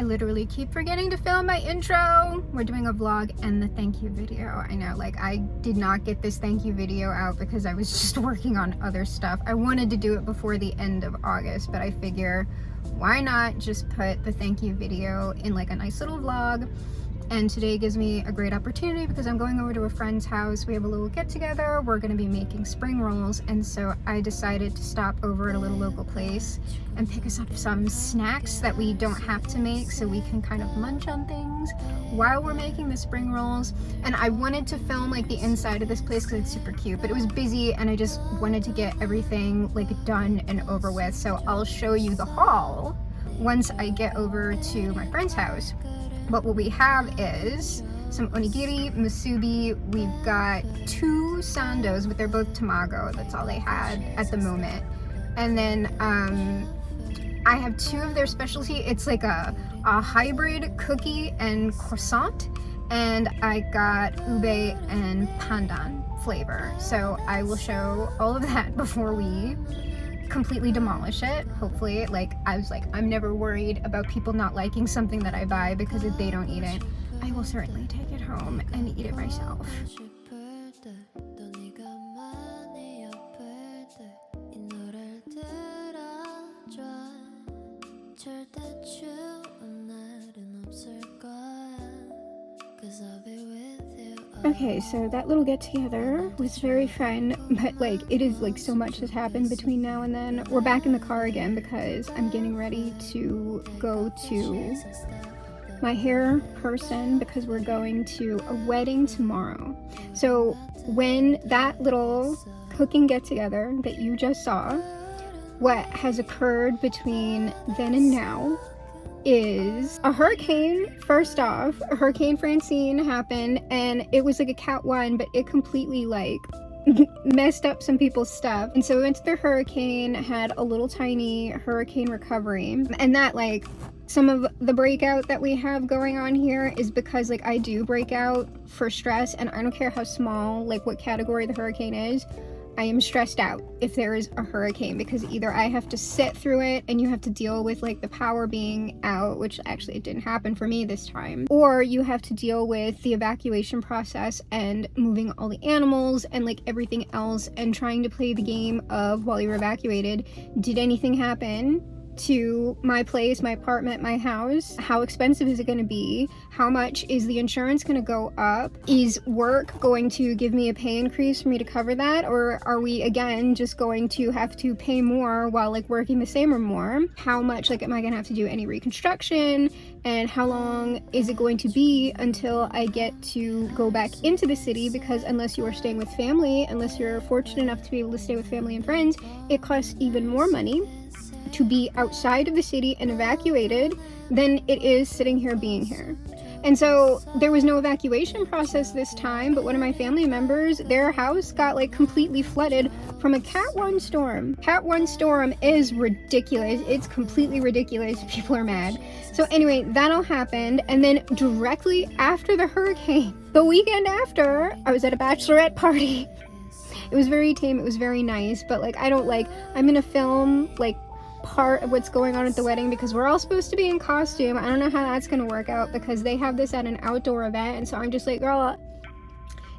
I literally keep forgetting to film my intro. We're doing a vlog and the thank you video. I know, like, I did not get this thank you video out because I was just working on other stuff. I wanted to do it before the end of August, but I figure why not just put the thank you video in like a nice little vlog. And today gives me a great opportunity because I'm going over to a friend's house. We have a little get together. We're gonna be making spring rolls. And so I decided to stop over at a little local place and pick us up some snacks that we don't have to make so we can kind of munch on things while we're making the spring rolls. And I wanted to film like the inside of this place because it's super cute, but it was busy and I just wanted to get everything like done and over with. So I'll show you the haul once I get over to my friend's house. But what we have is some onigiri, musubi, we've got 2 sandos, but they're both tamago, that's all they had at the moment. And then I have 2 of their specialty, it's like a hybrid cookie and croissant, and I got ube and pandan flavor. So I will show all of that before we completely demolish it, hopefully. Like, I was like, I'm never worried about people not liking something that I buy because if they don't eat it, I will certainly take it home and eat it myself. Okay, so that little get together was very fun, but like it is like so much has happened between now and then. We're back in the car again because I'm getting ready to go to my hair person because we're going to a wedding tomorrow. So when that little cooking get together that you just saw, what has occurred between then and now is a hurricane. First off, Hurricane Francine happened and it was like a Cat 1, but it completely like messed up some people's stuff. And so we went to the hurricane, had a little tiny hurricane recovery, and that like some of the breakout that we have going on here is because like I do break out for stress, and I don't care how small, like what category the hurricane is, I am stressed out if there is a hurricane because either I have to sit through it and you have to deal with like the power being out, which actually it didn't happen for me this time, or you have to deal with the evacuation process and moving all the animals and like everything else and trying to play the game of while you're evacuated, did anything happen to my place, my apartment, my house? How expensive is it going to be? How much is the insurance going to go up? Is work going to give me a pay increase for me to cover that? Or are we again just going to have to pay more while like working the same or more? How much like am I going to have to do any reconstruction? And how long is it going to be until I get to go back into the city? Because unless you are staying with family, unless you're fortunate enough to be able to stay with family and friends, it costs even more money to be outside of the city and evacuated than it is sitting here being here. And so there was no evacuation process this time, but one of my family members, their house got like completely flooded from a Cat 1 storm. Cat 1 storm is ridiculous. It's completely ridiculous. People are mad. So anyway, that all happened. And then directly after the hurricane, the weekend after, I was at a bachelorette party. It was very tame. It was very nice, but like, I'm gonna film like part of what's going on at the wedding because we're all supposed to be in costume. I don't know how that's gonna work out because they have this at an outdoor event, and so I'm just like, girl,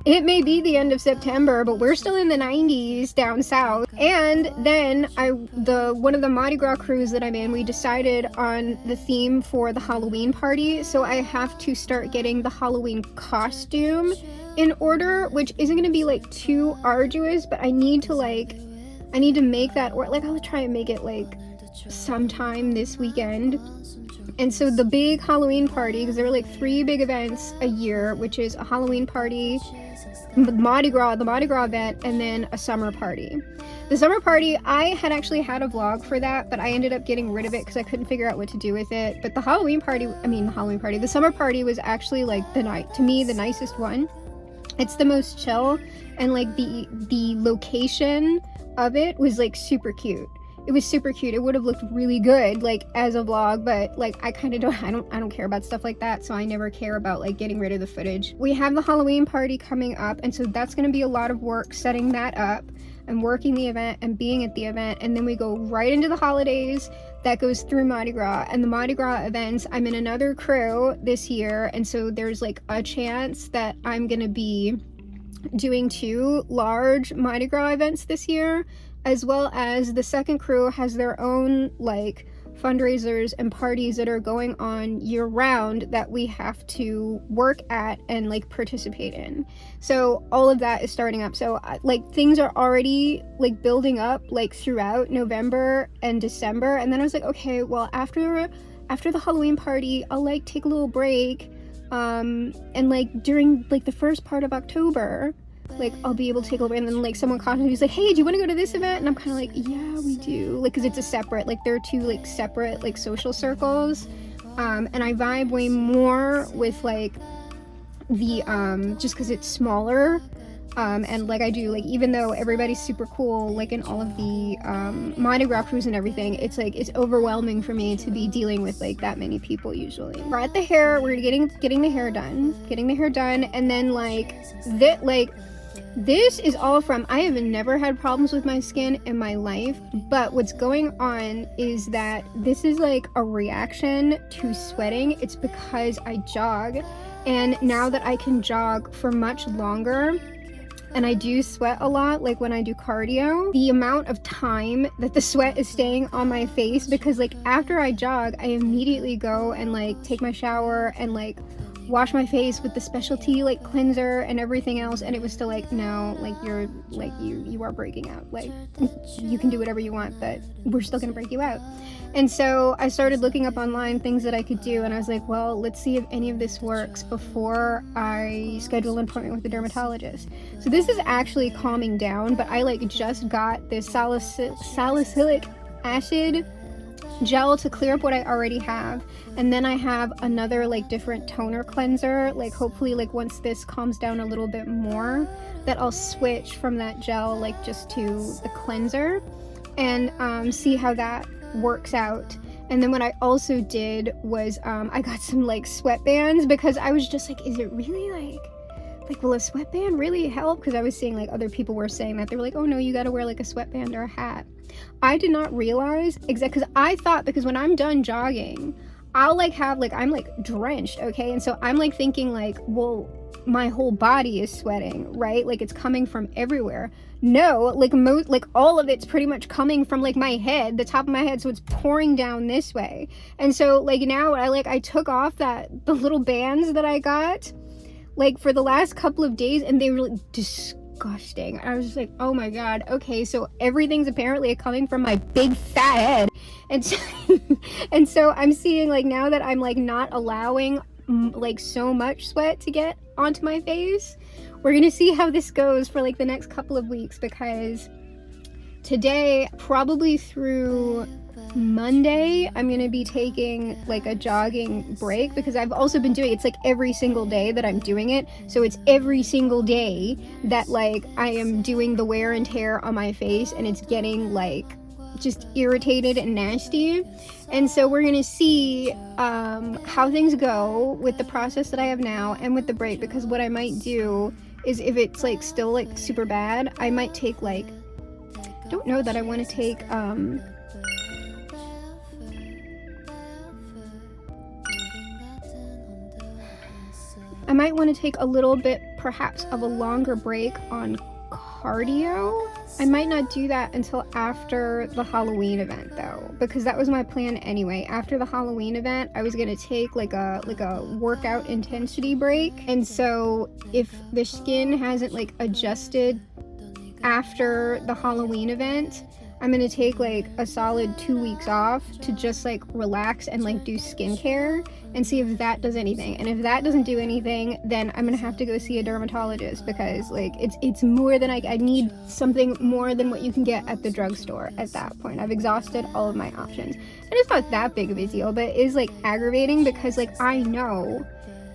it may be the end of September, but we're still in the 90s down south. And then one of the Mardi Gras crews that I'm in, we decided on the theme for the Halloween party, so I have to start getting the Halloween costume in order, which isn't gonna be like too arduous, but I need to make that, or like I'll try and make it like sometime this weekend. And so the big Halloween party, because there are like 3 big events a year, which is a Halloween party, the Mardi Gras event, and then a summer party. The summer party, I had actually had a vlog for that, but I ended up getting rid of it because I couldn't figure out what to do with it. But the summer party was actually like the nicest one. It's the most chill, and like the location of it was like super cute. It was super cute. It would have looked really good like as a vlog, but like I don't care about stuff like that, so I never care about like getting rid of the footage. We have the Halloween party coming up, and so that's going to be a lot of work setting that up. and working the event and being at the event, and then we go right into the holidays. That goes through Mardi Gras, and the Mardi Gras events, I'm in another crew this year, and so there's like a chance that I'm gonna be doing 2 large Mardi Gras events this year, as well as the second crew has their own like fundraisers and parties that are going on year round that we have to work at and like participate in. So all of that is starting up. So like things are already like building up like throughout November and December, and then I was like, okay, well after the Halloween party I'll like take a little break, and like during like the first part of October, like I'll be able to take over. And then like someone contacted me, who's like, hey, do you want to go to this event? And I'm kind of like, yeah, we do, like because it's a separate, like there are 2 like separate like social circles, and I vibe way more with like the just because it's smaller, and like I do, like even though everybody's super cool like in all of the Mardi Gras crews and everything, it's like it's overwhelming for me to be dealing with like that many people usually. We're at the hair, we're getting the hair done, and then like that, like this is all from, I have never had problems with my skin in my life, but what's going on is that this is like a reaction to sweating. It's because I jog, and now that I can jog for much longer, and I do sweat a lot, like when I do cardio, the amount of time that the sweat is staying on my face, because like after I jog, I immediately go and like take my shower and like wash my face with the specialty like cleanser and everything else, and it was still like, no, like you're like you are breaking out, like you can do whatever you want, but we're still gonna break you out. And so I started looking up online things that I could do, and I was like, well, let's see if any of this works before I schedule an appointment with the dermatologist. So this is actually calming down, but I like just got this salicylic acid gel to clear up what I already have, and then I have another like different toner cleanser, like hopefully like once this calms down a little bit more, that I'll switch from that gel like just to the cleanser and see how that works out. And then what I also did was I got some like sweatbands, because I was just like, is it really like will a sweatband really help? Because I was seeing like other people were saying that they were like, oh no, you gotta wear like a sweatband or a hat. I did not realize exactly, because I thought, because when I'm done jogging I'll like have like, I'm like drenched, okay, and so I'm like thinking like, well, my whole body is sweating, right, like it's coming from everywhere. No, like most, like all of it's pretty much coming from like my head, the top of my head, so it's pouring down this way. And so like now I took off the little bands that I got like for the last couple of days, and they were like disgusting. I was just like, oh my god, okay, so everything's apparently coming from my big fat head. And so, and so I'm seeing like now that I'm like not allowing like so much sweat to get onto my face, we're gonna see how this goes for like the next couple of weeks, because today, probably through Monday, I'm gonna be taking like a jogging break, because I've also been doing, it's like every single day that I'm doing it, so it's every single day that like I am doing the wear and tear on my face, and it's getting like just irritated and nasty. And so we're gonna see how things go with the process that I have now and with the break, because what I might do is, if it's like still like super bad, I might take like, don't know that I want to take I might want to take a little bit perhaps of a longer break on cardio. I might not do that until after the Halloween event though, because that was my plan anyway. After the Halloween event, I was gonna take like a workout intensity break, and so if the skin hasn't like adjusted after the Halloween event, I'm gonna take like a solid 2 weeks off to just like relax and like do skincare and see if that does anything. And if that doesn't do anything, then I'm gonna have to go see a dermatologist, because like it's more than I need something more than what you can get at the drugstore at that point. I've exhausted all of my options, and it's not that big of a deal, but it is like aggravating, because like I know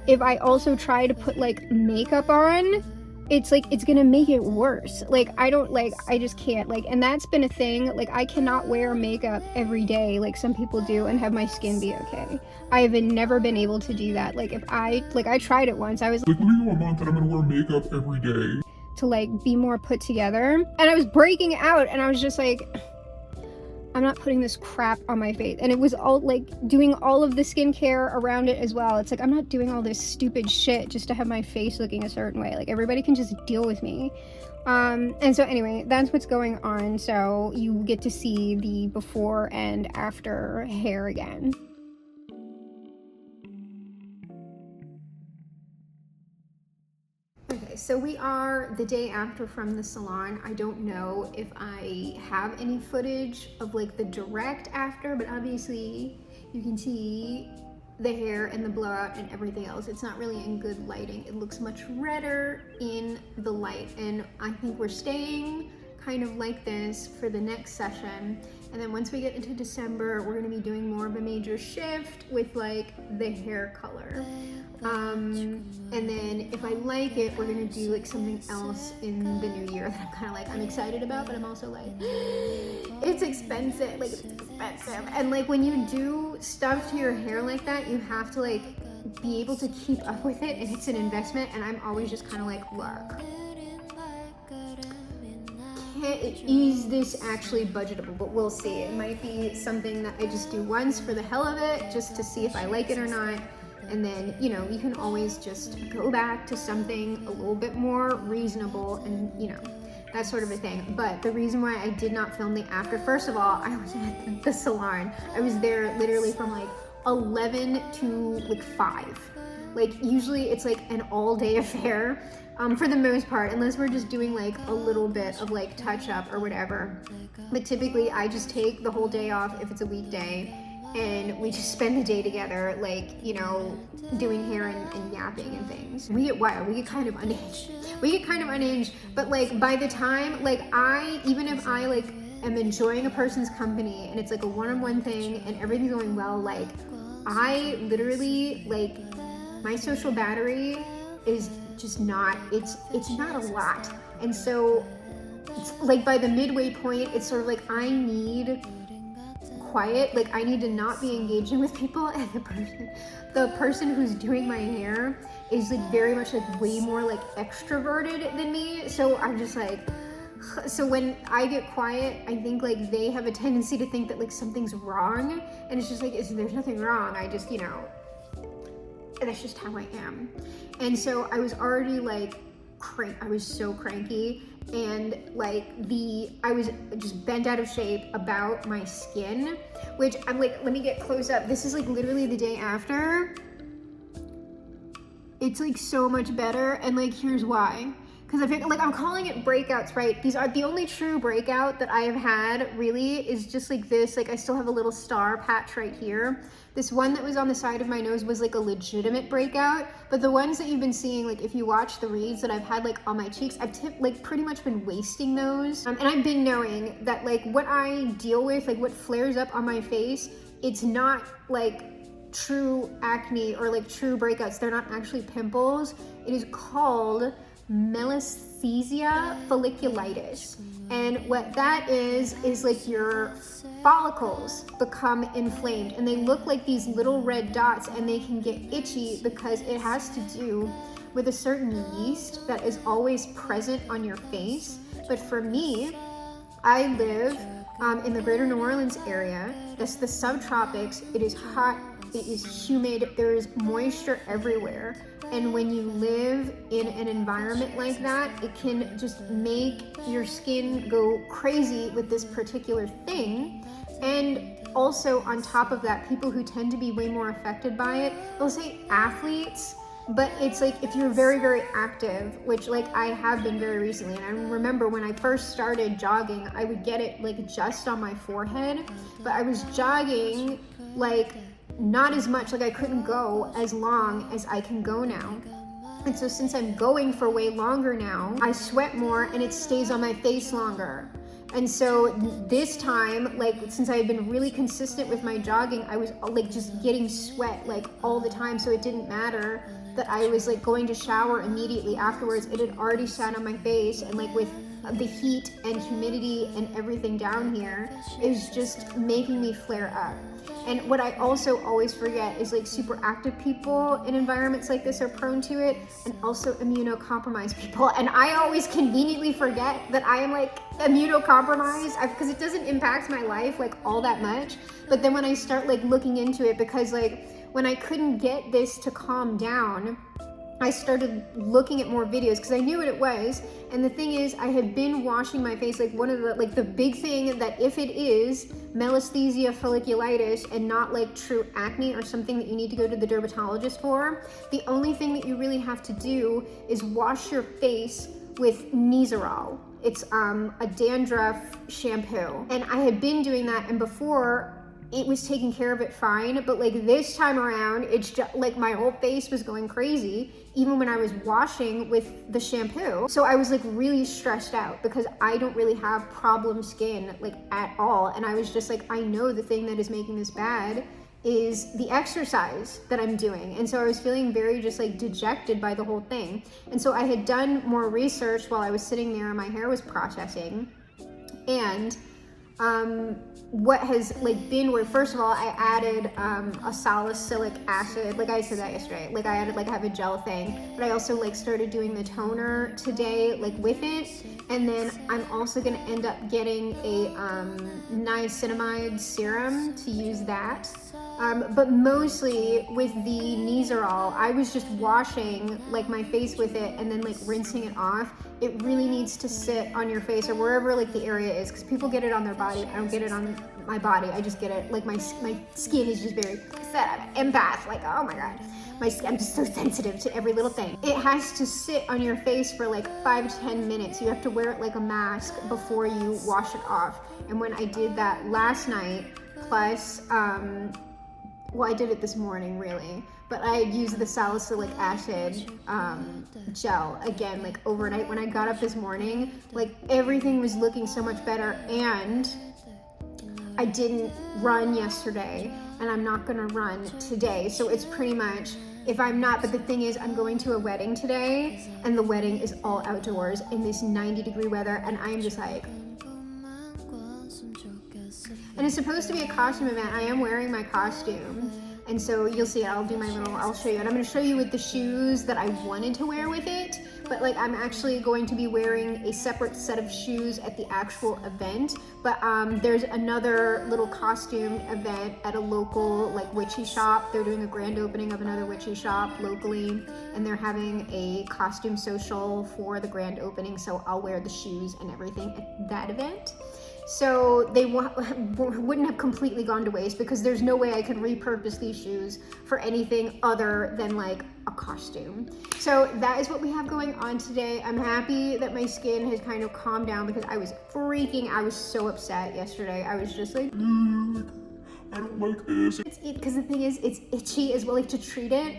if I also try to put like makeup on, it's like it's gonna make it worse. Like I just can't, like, and that's been a thing. Like I cannot wear makeup every day like some people do and have my skin be okay. I have never been able to do that. Like if I tried it once, I was like, let me go a month and I'm gonna wear makeup every day. to like be more put together. And I was breaking out and I was just like, I'm not putting this crap on my face. And it was all like doing all of the skincare around it as well. It's like, I'm not doing all this stupid shit just to have my face looking a certain way. Like, everybody can just deal with me. And so anyway, that's what's going on. So you get to see the before and after hair again. Okay, so we are the day after from the salon. I don't know if I have any footage of like the direct after, but obviously you can see the hair and the blowout and everything else. It's not really in good lighting. It looks much redder in the light, and I think we're staying kind of like this for the next session. And then once we get into December, we're gonna be doing more of a major shift with like the hair color. And then if I like it, we're gonna do like something else in the new year that I'm kind of like, I'm excited about, but I'm also like, it's expensive, like it's expensive. And like when you do stuff to your hair like that, you have to like be able to keep up with it, and it's an investment. And I'm always just kind of like, look, is this actually budgetable? But we'll see. It might be something that I just do once for the hell of it, just to see if I like it or not. And then, you know, you can always just go back to something a little bit more reasonable, and, you know, that sort of a thing. But the reason why I did not film the after, first of all, I was at the salon. I was there literally from like 11 to like 5. Like usually it's like an all day affair, for the most part, unless we're just doing like a little bit of like touch up or whatever. But typically I just take the whole day off if it's a weekday, and we just spend the day together, like, you know, doing hair and yapping and things. We get wild, we get kind of unhinged. But like by the time, like even if I like am enjoying a person's company and it's like a one-on-one thing and everything's going well, like I literally, like, my social battery is just not, it's not a lot. And so it's like by the midway point, it's sort of like I need quiet, like I need to not be engaging with people, and the person who's doing my hair is like very much like way more like extroverted than me. So I'm just like, so when I get quiet, I think like they have a tendency to think that like something's wrong, and it's just like, there's nothing wrong. I just, you know, that's just how I am. And so I was already like I was so cranky, and like I was just bent out of shape about my skin, which I'm like, let me get close up. This is like literally the day after. It's like so much better, and like here's why. Because I think, like, I'm calling it breakouts, right? These are the only true breakout that I have had, really, is just like this. Like, I still have a little star patch right here. This one that was on the side of my nose was like a legitimate breakout. But the ones that you've been seeing, like if you watch the reads that I've had like on my cheeks, I've like pretty much been wasting those. And I've been knowing that like what I deal with, like what flares up on my face, it's not like true acne or like true breakouts. They're not actually pimples. It is called melasthesia folliculitis, and what that is like your follicles become inflamed, and they look like these little red dots, and they can get itchy because it has to do with a certain yeast that is always present on your face. But for me, I live in the greater New Orleans area. That's the subtropics. It is hot, it is humid, there is moisture everywhere. And when you live in an environment like that, it can just make your skin go crazy with this particular thing. And also on top of that, people who tend to be way more affected by it, they'll say athletes, but it's like if you're very, very active, which like I have been very recently. And I remember when I first started jogging, I would get it like just on my forehead, but I was jogging like not as much, like I couldn't go as long as I can go now. And so since I'm going for way longer now, I sweat more and it stays on my face longer. And so this time, like since I had been really consistent with my jogging, I was like just getting sweat like all the time. So it didn't matter that I was like going to shower immediately afterwards. It had already sat on my face, and like with the heat and humidity and everything down here, it was just making me flare up. And what I also always forget is like super active people in environments like this are prone to it, and also immunocompromised people. And I always conveniently forget that I am like immunocompromised because it doesn't impact my life like all that much. But then when I start like looking into it, because like when I couldn't get this to calm down, I started looking at more videos because I knew what it was. And the thing is, I had been washing my face, like one of the, like the big thing that if it is melasthesia folliculitis and not like true acne or something that you need to go to the dermatologist for, the only thing that you really have to do is wash your face with Nizoral. It's a dandruff shampoo. And I had been doing that, and before it was taking care of it fine, but like this time around, it's just like my whole face was going crazy, even when I was washing with the shampoo. So I was like really stressed out because I don't really have problem skin like at all. And I was just like, I know the thing that is making this bad is the exercise that I'm doing. And so I was feeling very just like dejected by the whole thing. And so I had done more research while I was sitting there and my hair was processing. And what has like been where, first of all, I added a salicylic acid, like I said that yesterday, like I added like I have a gel thing, but I also like started doing the toner today like with it. And then I'm also gonna end up getting a niacinamide serum to use that. But mostly with the Nizoral, I was just washing like my face with it and then like rinsing it off. It really needs to sit on your face or wherever like the area is, because people get it on their body. I don't get it on my body. I just get it like my skin is just very set. I'm an empath. Like, oh my god, I'm just so sensitive to every little thing. It has to sit on your face for like 5 to 10 minutes. You have to wear it like a mask before you wash it off. And when I did that last night, plus well, I did it this morning really, but I used the salicylic acid gel again like overnight. When I got up this morning, like everything was looking so much better, and I didn't run yesterday and I'm not gonna run today. So it's pretty much, if I'm not, but the thing is I'm going to a wedding today, and the wedding is all outdoors in this 90-degree weather, and I am just like, and it's supposed to be a costume event. I am wearing my costume, and so you'll see it. I'll show you, and I'm going to show you with the shoes that I wanted to wear with it, but like I'm actually going to be wearing a separate set of shoes at the actual event. But there's another little costume event at a local like witchy shop. They're doing a grand opening of another witchy shop locally, and they're having a costume social for the grand opening, so I'll wear the shoes and everything at that event. So they wouldn't have completely gone to waste, because there's no way I could repurpose these shoes for anything other than like a costume. So that is what we have going on today. I'm happy that my skin has kind of calmed down, because I was so upset yesterday. I was just like, dude, I don't like this. Because the thing is, it's itchy as well, like to treat it.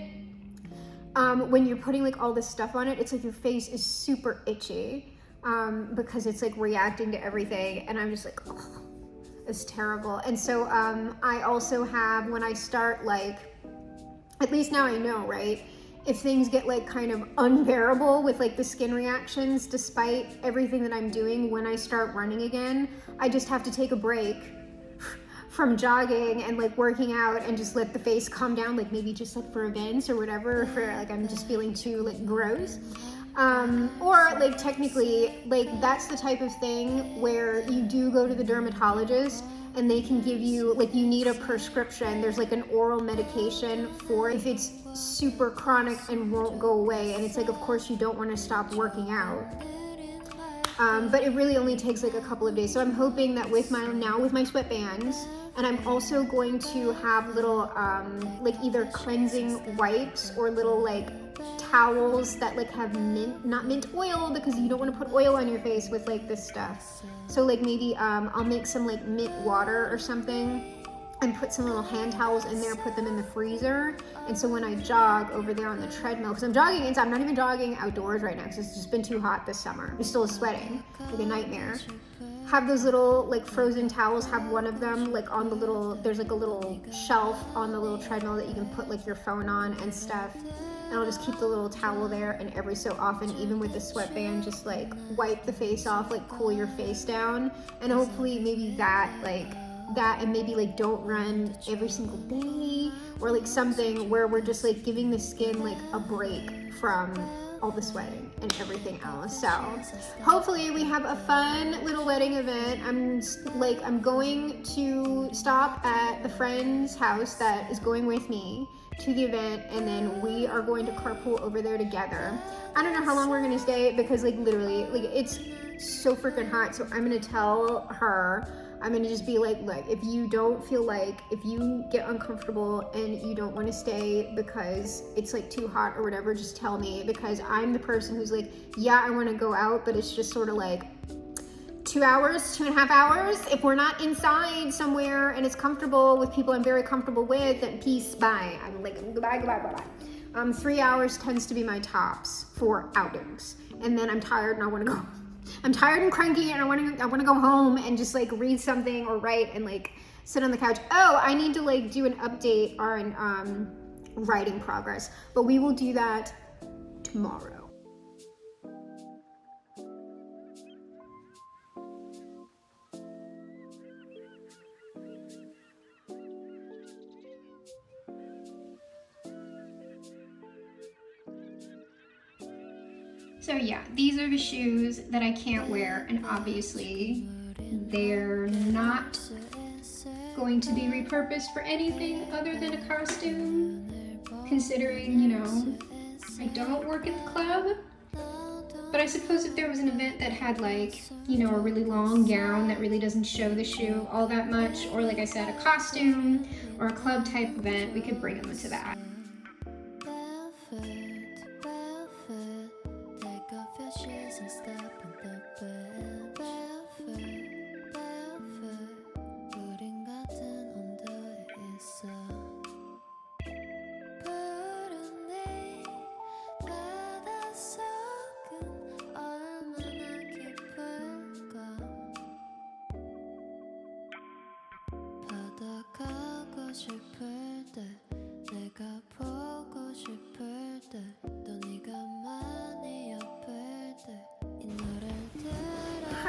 When you're putting like all this stuff on it, it's like your face is super itchy. Because it's like reacting to everything, and I'm just like, oh, it's terrible. And so I also have, when I start like, at least now I know, right? If things get like kind of unbearable with like the skin reactions, despite everything that I'm doing, when I start running again, I just have to take a break from jogging and like working out and just let the face calm down, like maybe just like for events or whatever, for like I'm just feeling too like gross. Or like technically, like that's the type of thing where you do go to the dermatologist and they can give you, like you need a prescription. There's like an oral medication for if it's super chronic and won't go away. And it's like, of course you don't want to stop working out. But it really only takes like a couple of days. So I'm hoping that with my sweatbands, and I'm also going to have little, like either cleansing wipes or little like towels that like have not mint oil, because you don't want to put oil on your face with like this stuff. So like maybe I'll make some like mint water or something and put some little hand towels in there, put them in the freezer. And so when I jog over there on the treadmill, because I'm jogging inside, I'm not even jogging outdoors right now because it's just been too hot this summer. I'm still sweating like a nightmare. Have those little like frozen towels, have one of them like on the little, there's like a little shelf on the little treadmill that you can put like your phone on and stuff. And I'll just keep the little towel there, and every so often, even with the sweatband, just like wipe the face off, like cool your face down. And hopefully maybe that like that, and maybe like don't run every single day, or like something where we're just like giving the skin like a break from all the sweating and everything else. So hopefully we have a fun little wedding event. I'm going to stop at the friend's house that is going with me to the event, and then we are going to carpool over there together. I don't know how long we're gonna stay, because like literally like it's so freaking hot. So I'm gonna tell her, I'm gonna just be like, look, if you don't feel like, if you get uncomfortable and you don't want to stay because it's like too hot or whatever, just tell me, because I'm the person who's like, yeah, I want to go out, but it's just sort of like 2 hours, 2.5 hours. If we're not inside somewhere and it's comfortable with people I'm very comfortable with, then peace, bye. I'm like, goodbye, goodbye, bye, bye. 3 hours tends to be my tops for outings, and then I'm tired and I want to go. I'm tired and cranky, and I want to go home and just like read something or write and like sit on the couch. Oh, I need to like do an update on writing progress, but we will do that tomorrow. So yeah, these are the shoes that I can't wear, and obviously they're not going to be repurposed for anything other than a costume, considering, you know, I don't work at the club. But I suppose if there was an event that had like, you know, a really long gown that really doesn't show the shoe all that much, or like I said, a costume or a club type event, we could bring them to that.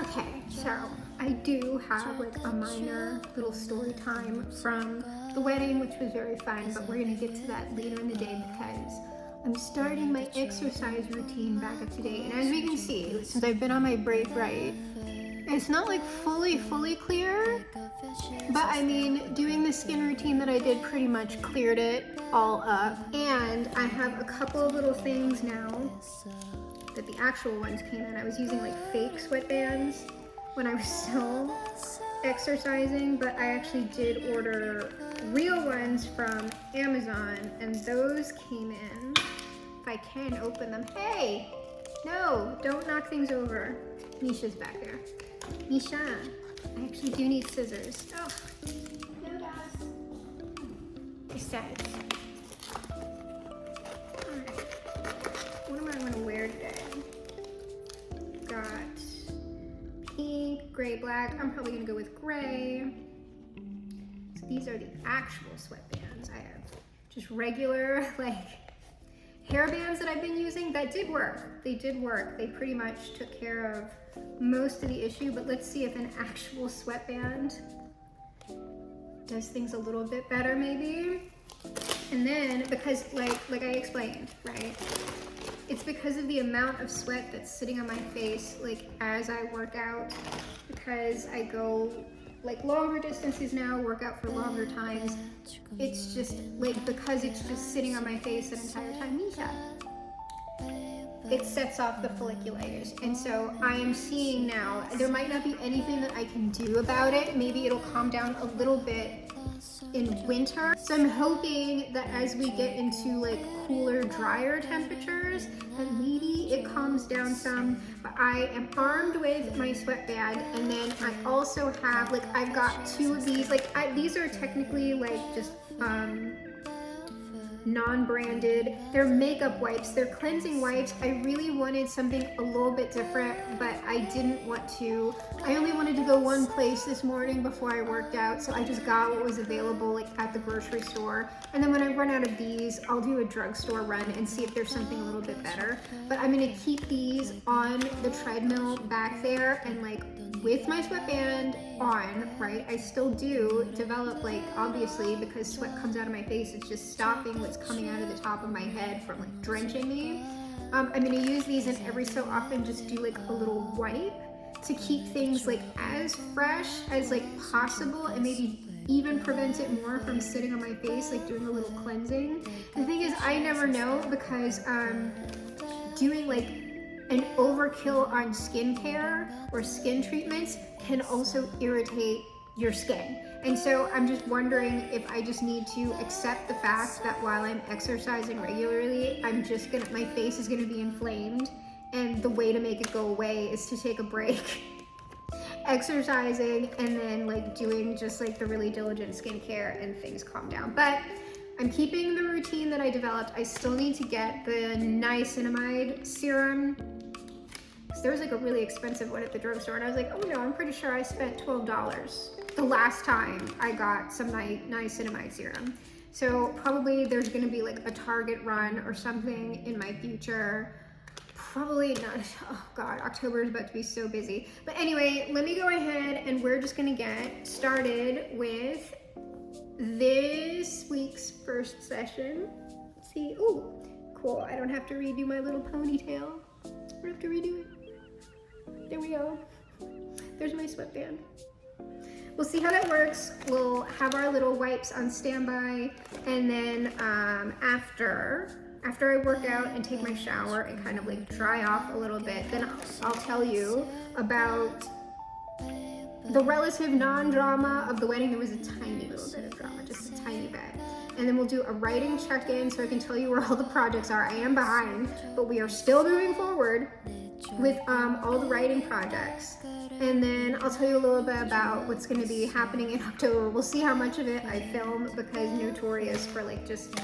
Okay, so I do have like a minor little story time from the wedding, which was very fun, but we're gonna get to that later in the day because I'm starting my exercise routine back up to date. And as we can see, since I've been on my break, right, it's not like fully clear, but I mean, doing the skin routine that I did pretty much cleared it all up. And I have a couple of little things now that the actual ones came in. I was using like fake sweatbands when I was still exercising, but I actually did order real ones from Amazon, and those came in. If I can open them. Hey, no, don't knock things over. Misha's back there. Misha, I actually do need scissors. Oh, no, Dad. It says. Alright, what am I gonna wear today? Got pink, gray, black. I'm probably gonna go with gray. So these are the actual sweatbands. I have just regular like hairbands that I've been using that did work. They did work. They pretty much took care of most of the issue, but let's see if an actual sweatband does things a little bit better maybe. And then, because like I explained, right? It's because of the amount of sweat that's sitting on my face, like as I work out, because I go like longer distances now, work out for longer times. It's just like, because it's just sitting on my face that entire time, Misha, it sets off the folliculators. And so I am seeing now, there might not be anything that I can do about it. Maybe it'll calm down a little bit in winter. So I'm hoping that as we get into like cooler, drier temperatures, that maybe it calms down some. But I am armed with my sweatband, and then I also have like, I've got two of these, like these are technically like just non-branded. They're makeup wipes, they're cleansing wipes. I really wanted something a little bit different, but I didn't want to. I only wanted to go one place this morning before I worked out, so I just got what was available like at the grocery store. And then when I run out of these, I'll do a drugstore run and see if there's something a little bit better. But I'm gonna keep these on the treadmill back there and like with my sweatband on, right? I still do develop, like, obviously, because sweat comes out of my face, it's just stopping what's coming out of the top of my head from like drenching me. I'm gonna use these and every so often just do like a little wipe to keep things like as fresh as like possible, and maybe even prevent it more from sitting on my face, like doing a little cleansing. The thing is, I never know, because doing like an overkill on skincare or skin treatments can also irritate your skin. And so I'm just wondering if I just need to accept the fact that while I'm exercising regularly, my face is gonna be inflamed, and the way to make it go away is to take a break, exercising, and then like doing just like the really diligent skincare, and things calm down. But I'm keeping the routine that I developed. I still need to get the niacinamide serum. There was like a really expensive one at the drugstore, and I was like, oh no, I'm pretty sure I spent $12 the last time I got some niacinamide serum. So probably there's gonna be like a Target run or something in my future. Probably not. Oh God, October is about to be so busy. But anyway, let me go ahead and we're just gonna get started with this week's first session. Let's see, ooh, cool. I don't have to redo my little ponytail. I don't have to redo it. There we go. There's my sweatband. We'll see how that works. We'll have our little wipes on standby, and then after I work out and take my shower and kind of like dry off a little bit, then I'll tell you about the relative non-drama of the wedding. There was a tiny little bit of drama, just a tiny bit. And then we'll do a writing check-in so I can tell you where all the projects are. I am behind, but we are still moving forward with all the writing projects. And then I'll tell you a little bit about what's going to be happening in October. We'll see how much of it I film, because notorious for like just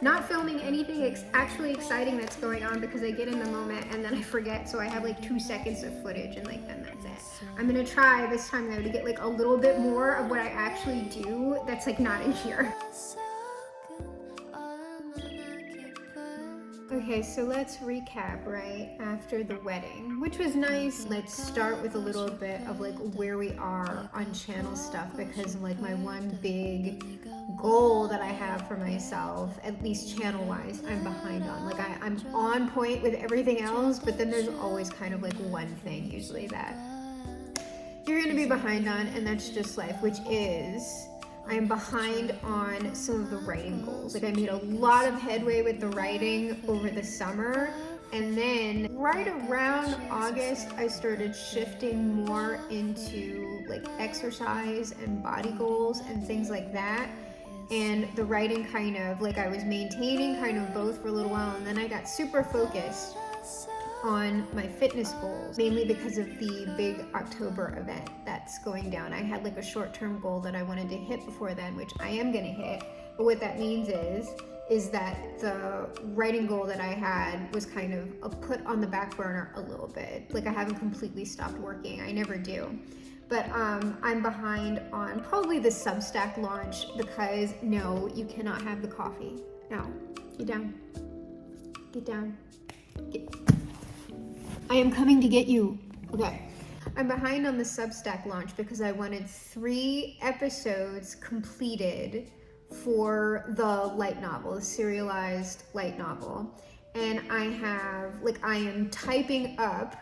not filming anything actually exciting that's going on, because I get in the moment and then I forget, so I have like 2 seconds of footage and like then that's it. I'm gonna try this time though to get like a little bit more of what I actually do that's like not in here. Okay, so let's recap right after the wedding, which was nice. Let's start with a little bit of like where we are on channel stuff, because like my one big goal that I have for myself, at least channel wise, I'm behind on. Like I'm on point with everything else, but then there's always kind of like one thing usually that you're gonna be behind on, and that's just life, which is I'm behind on some of the writing goals. Like I made a lot of headway with the writing over the summer, and then right around August I started shifting more into like exercise and body goals and things like that. And the writing kind of like I was maintaining kind of both for a little while, and then I got super focused on my fitness goals, mainly because of the big October event that's going down. I had like a short-term goal that I wanted to hit before then, which I am gonna hit. But what that means is that the writing goal that I had was kind of put on the back burner a little bit. Like I haven't completely stopped working, I never do. But I'm behind on probably the Substack launch, because no, you cannot have the coffee. No, get down, get down, I am coming to get you. Okay. I'm behind on the Substack launch because I wanted 3 episodes completed for the light novel, the serialized light novel. And I am typing up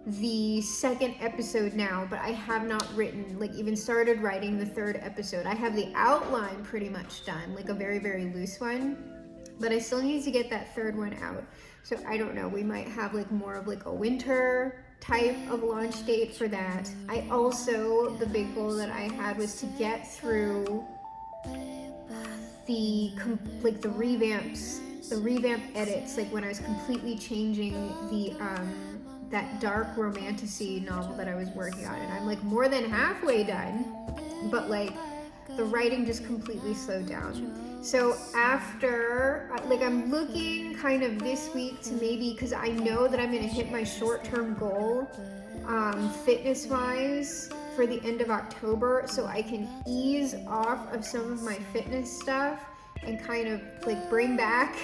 the 2nd episode now, but I have not written, like even started writing the 3rd episode. I have the outline pretty much done, like a very, very loose one, but I still need to get that 3rd one out. So I don't know, we might have like more of like a winter type of launch date for that. I also, the big goal that I had was to get through the revamp edits, like when I was completely changing the that dark romantasy novel that I was working on, and I'm like more than halfway done, but like the writing just completely slowed down. So after, like I'm looking kind of this week to maybe, because I know that I'm going to hit my short-term goal fitness wise for the end of October, so I can ease off of some of my fitness stuff and kind of like bring back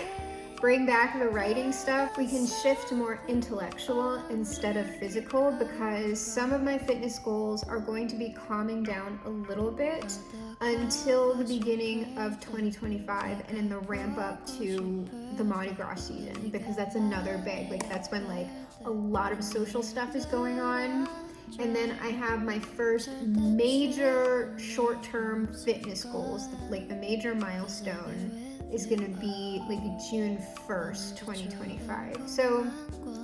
bring back the writing stuff, we can shift to more intellectual instead of physical, because some of my fitness goals are going to be calming down a little bit until the beginning of 2025 and in the ramp up to the Mardi Gras season, because that's another big, like that's when like a lot of social stuff is going on. And then I have my first major short-term fitness goals, like the major milestone is going to be like June 1st, 2025. So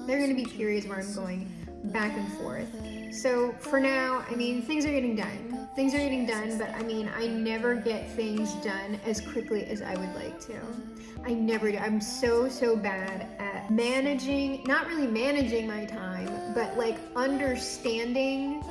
there are going to be periods where I'm going back and forth. So for now, I mean, things are getting done. Things are getting done, but I mean, I never get things done as quickly as I would like to. I never do. I'm so bad at managing, not really managing my time, but like understanding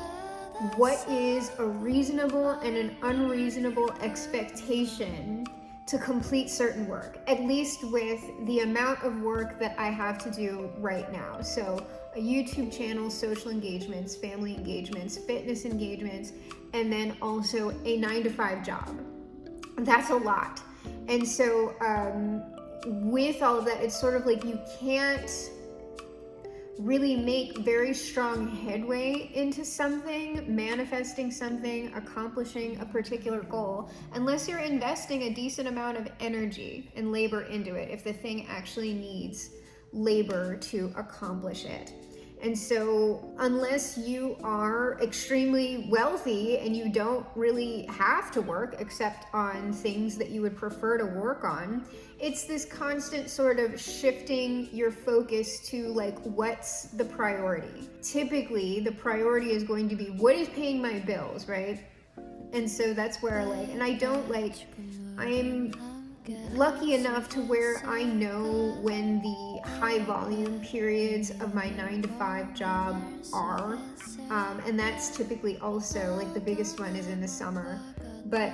what is a reasonable and an unreasonable expectation to complete certain work, at least with the amount of work that I have to do right now. So a YouTube channel, social engagements, family engagements, fitness engagements, and then also a 9-to-5 job. That's a lot. And so with all of that, it's sort of like you can't really make very strong headway into something, manifesting something, accomplishing a particular goal, unless you're investing a decent amount of energy and labor into it, if the thing actually needs labor to accomplish it. And so unless you are extremely wealthy and you don't really have to work except on things that you would prefer to work on, it's this constant sort of shifting your focus to like, what's the priority? Typically, the priority is going to be, what is paying my bills, right? And so that's where like, and I don't like, I'm lucky enough to where I know when the high volume periods of my 9-to-5 job are, and that's typically also like the biggest one is in the summer. But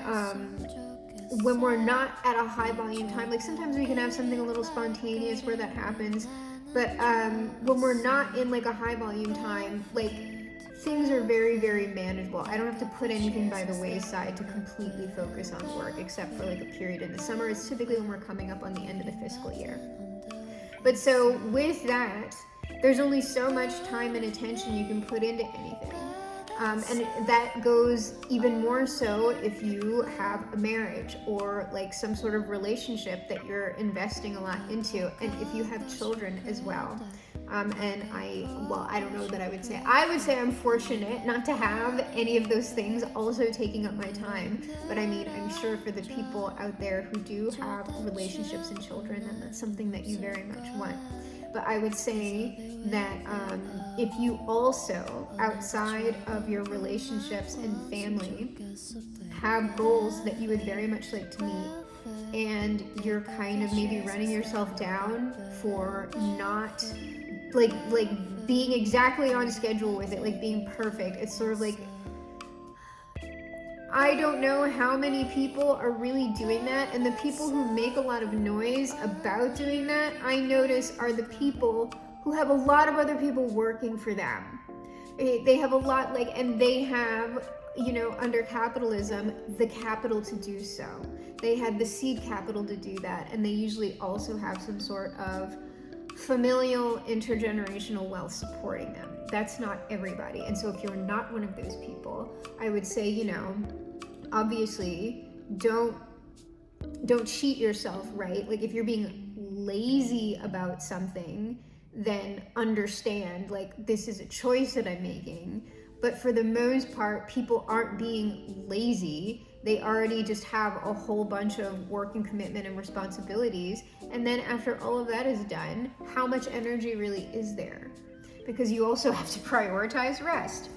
when we're not at a high volume time, like sometimes we can have something a little spontaneous where that happens, but when we're not in like a high volume time, like things are very manageable. I don't have to put anything by the wayside to completely focus on work, except for like a period in the summer. It's typically when we're coming up on the end of the fiscal year. But so with that, there's only so much time and attention you can put into anything. And that goes even more so if you have a marriage or like some sort of relationship that you're investing a lot into, and if you have children as well. And I don't know that I would say I'm fortunate not to have any of those things also taking up my time. But I mean, I'm sure for the people out there who do have relationships and children, then that's something that you very much want. But I would say that if you also, outside of your relationships and family, have goals that you would very much like to meet, and you're kind of maybe running yourself down for not like being exactly on schedule with it, like being perfect. It's sort of like, I don't know how many people are really doing that, and the people who make a lot of noise about doing that, I notice, are the people who have a lot of other people working for them. They have a lot, like, and they have, you know, under capitalism, the capital to do so. They have the seed capital to do that, and they usually also have some sort of familial intergenerational wealth supporting them. That's not everybody. And so if you're not one of those people, I would say, you know, obviously don't cheat yourself, right? Like if you're being lazy about something, then understand, like, this is a choice that I'm making. But for the most part, people aren't being lazy. They already just have a whole bunch of work and commitment and responsibilities. And then after all of that is done, how much energy really is there? Because you also have to prioritize rest.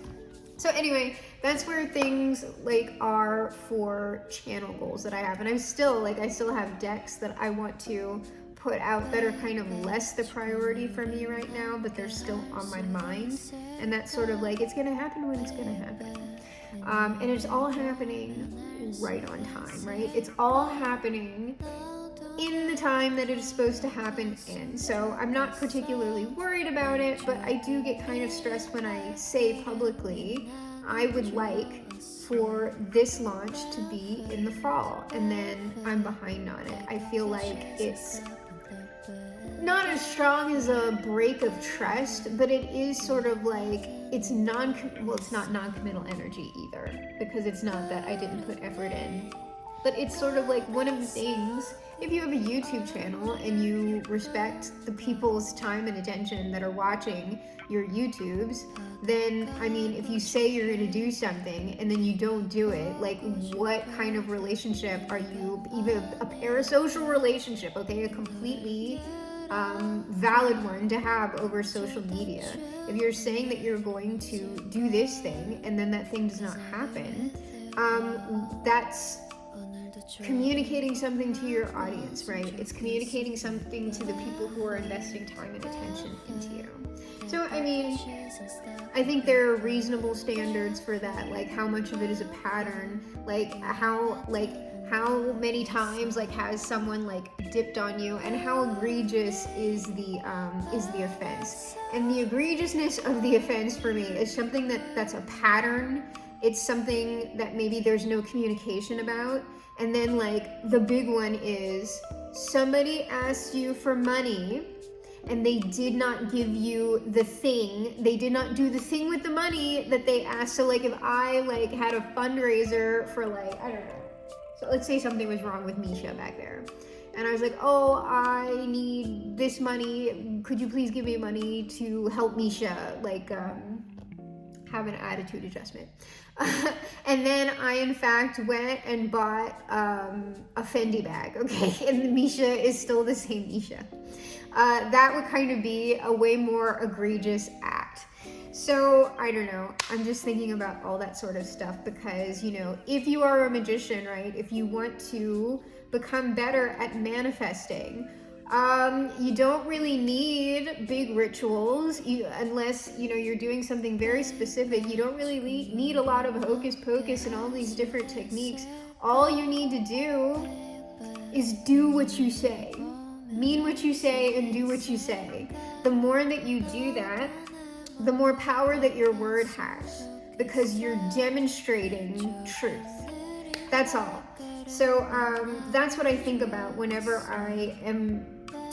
So anyway, that's where things like are for channel goals that I have. And I still have decks that I want to put out that are kind of less the priority for me right now, but they're still on my mind. And that's sort of like, it's gonna happen when it's gonna happen. And it's all happening right on time, right? It's all happening in the time that it is supposed to happen in. So I'm not particularly worried about it, but I do get kind of stressed when I say publicly, I would like for this launch to be in the fall, and then I'm behind on it. I feel like not as strong as a break of trust, but it is sort of like, it's not non-committal energy either, because it's not that I didn't put effort in. But it's sort of like one of the things, if you have a YouTube channel and you respect the people's time and attention that are watching your YouTubes, then, I mean, if you say you're going to do something and then you don't do it, like, what kind of relationship are you, even a parasocial relationship, okay, a completely valid one to have over social media. If you're saying that you're going to do this thing and then that thing does not happen, that's communicating something to your audience, right? It's communicating something to the people who are investing time and attention into you. So, I mean, I think there are reasonable standards for that, like how much of it is a pattern, like how many times like has someone like dipped on you, and how egregious is the offense. And the egregiousness of the offense for me is something that's a pattern. It's something that maybe there's no communication about. And then like the big one is somebody asked you for money and they did not give you the thing. They did not do the thing with the money that they asked. So like if I like had a fundraiser for like, I don't know. So let's say something was wrong with Misha back there. And I was like, oh, I need this money. Could you please give me money to help Misha, like, have an attitude adjustment? And then I, in fact, went and bought a Fendi bag, okay? And Misha is still the same Misha. That would kind of be a way more egregious act. So, I don't know, I'm just thinking about all that sort of stuff because, you know, if you are a magician, right, if you want to become better at manifesting, you don't really need big rituals unless, you know, you're doing something very specific. You don't really need a lot of hocus pocus and all these different techniques. All you need to do is do what you say. Mean what you say and do what you say. The more that you do that, the more power that your word has, because you're demonstrating truth. That's all. So that's what I think about whenever I am,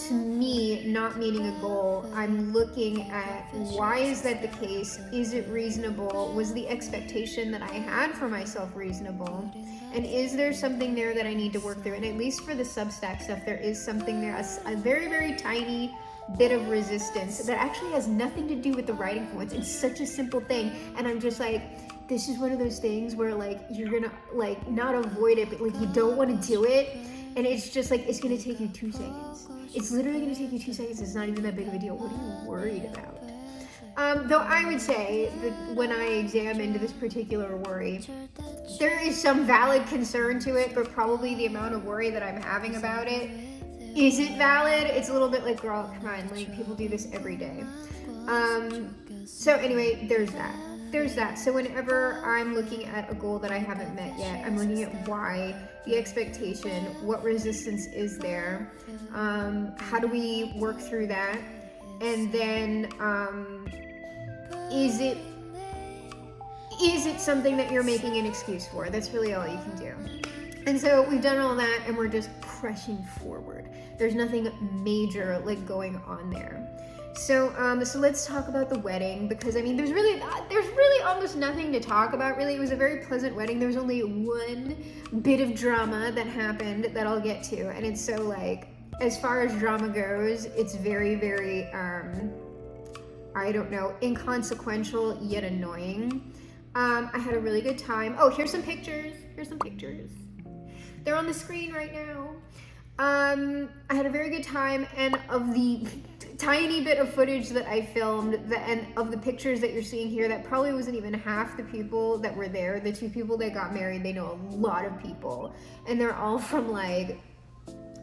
to me, not meeting a goal. I'm looking at, why is that the case? Is it reasonable? Was the expectation that I had for myself reasonable? And is there something there that I need to work through? And at least for the Substack stuff, there is something there, a very, very tiny bit of resistance that actually has nothing to do with the writing for once. It's such a simple thing. And I'm just like, this is one of those things where like, you're gonna like not avoid it, but like you don't want to do it. And it's just like, it's gonna take you 2 seconds. It's literally gonna take you 2 seconds. It's not even that big of a deal. What are you worried about? Though I would say that when I examined this particular worry, there is some valid concern to it, but probably the amount of worry that I'm having about it isn't valid. It's a little bit like, girl, come on, like people do this every day. So anyway, there's that. So whenever I'm looking at a goal that I haven't met yet, I'm looking at why, the expectation, what resistance is there, how do we work through that, and then is it something that you're making an excuse for? That's really all you can do. And so we've done all that and we're just pressing forward. There's nothing major like going on there. So let's talk about the wedding, because I mean there's really almost nothing to talk about really. It was a very pleasant wedding. There's only one bit of drama that happened that I'll get to, and it's so like, as far as drama goes, it's very, very I don't know, inconsequential yet annoying. I had a really good time. Oh, here's some pictures. They're on the screen right now. I had a very good time, and of the tiny bit of footage that I filmed, and of the pictures that you're seeing here, that probably wasn't even half the people that were there. The 2 people that got married, they know a lot of people, and they're all from like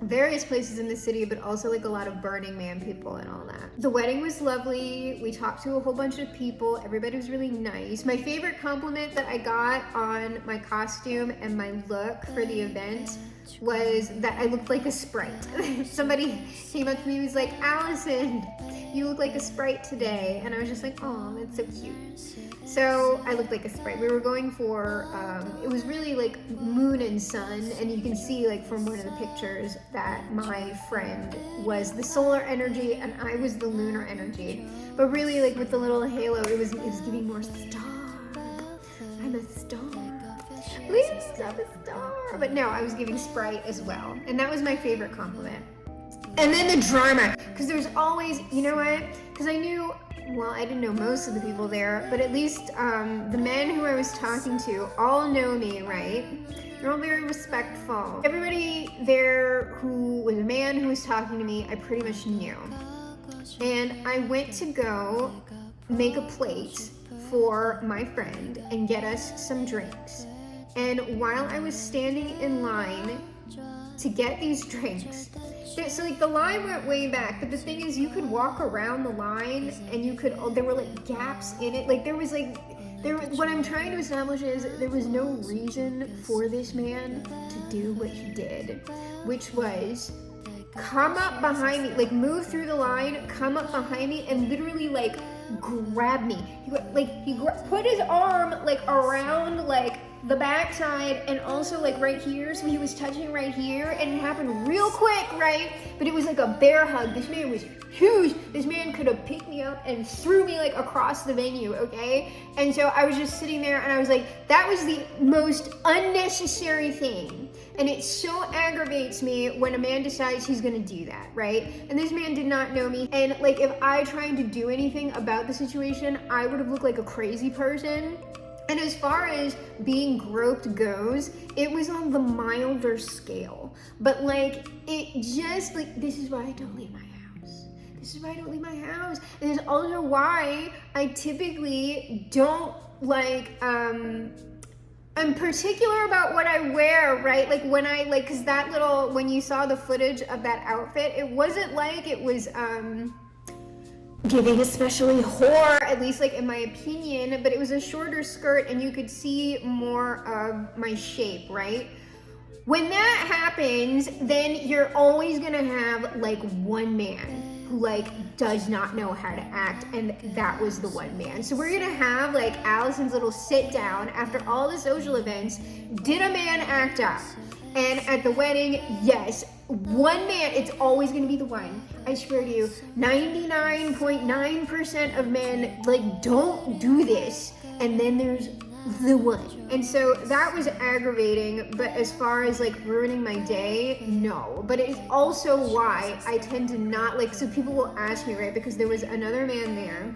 various places in the city, but also like a lot of Burning Man people and all that. The wedding was lovely. We talked to a whole bunch of people. Everybody was really nice. My favorite compliment that I got on my costume and my look for the event was that I looked like a Sprite. Somebody came up to me and was like, Allison, you look like a Sprite today. And I was just like, oh, that's so cute. So I looked like a sprite. We were going for, it was really like moon and sun, and you can see like from one of the pictures that my friend was the solar energy and I was the lunar energy. But really, like with the little halo, it was giving more star. I'm a star. Please, I'm a star. But no, I was giving sprite as well, and that was my favorite compliment. And then the drama, because there's always, you know what? Because I knew, well, I didn't know most of the people there, but at least the men who I was talking to all know me, right? They're all very respectful. Everybody there who was a man who was talking to me, I pretty much knew. And I went to go make a plate for my friend and get us some drinks. And while I was standing in line to get these drinks, so like the line went way back, but the thing is you could walk around the line and you could, there were like gaps in it. Like what I'm trying to establish is there was no reason for this man to do what he did, which was come up behind me, like move through the line, come up behind me and literally like grab me. He put his arm like around like the backside and also like right here, so he was touching right here, and it happened real quick, right? But it was like a bear hug. This man was huge. This man could have picked me up and threw me like across the venue, okay? And so I was just sitting there and I was like, that was the most unnecessary thing. And it so aggravates me when a man decides he's gonna do that, right? And this man did not know me. And like if I tried to do anything about the situation, I would have looked like a crazy person. And as far as being groped goes, it was on the milder scale. But like, it just like, this is why I don't leave my house. This is why I don't leave my house. And this is also why I typically don't like, I'm particular about what I wear, right? Like when I like, cause that little, when you saw the footage of that outfit, it wasn't like it was, giving especially whore, at least like in my opinion, but it was a shorter skirt and you could see more of my shape, right? When that happens, then you're always gonna have like one man who like does not know how to act, and that was the one man. So we're gonna have like Allison's little sit down after all the social events. Did a man act up? And at the wedding, yes, one man, it's always gonna be the one. I swear to you, 99.9% of men like don't do this, and then there's the one. And so that was aggravating, but as far as like ruining my day, no. But it's also why I tend to not like, so people will ask me, right, because there was another man there,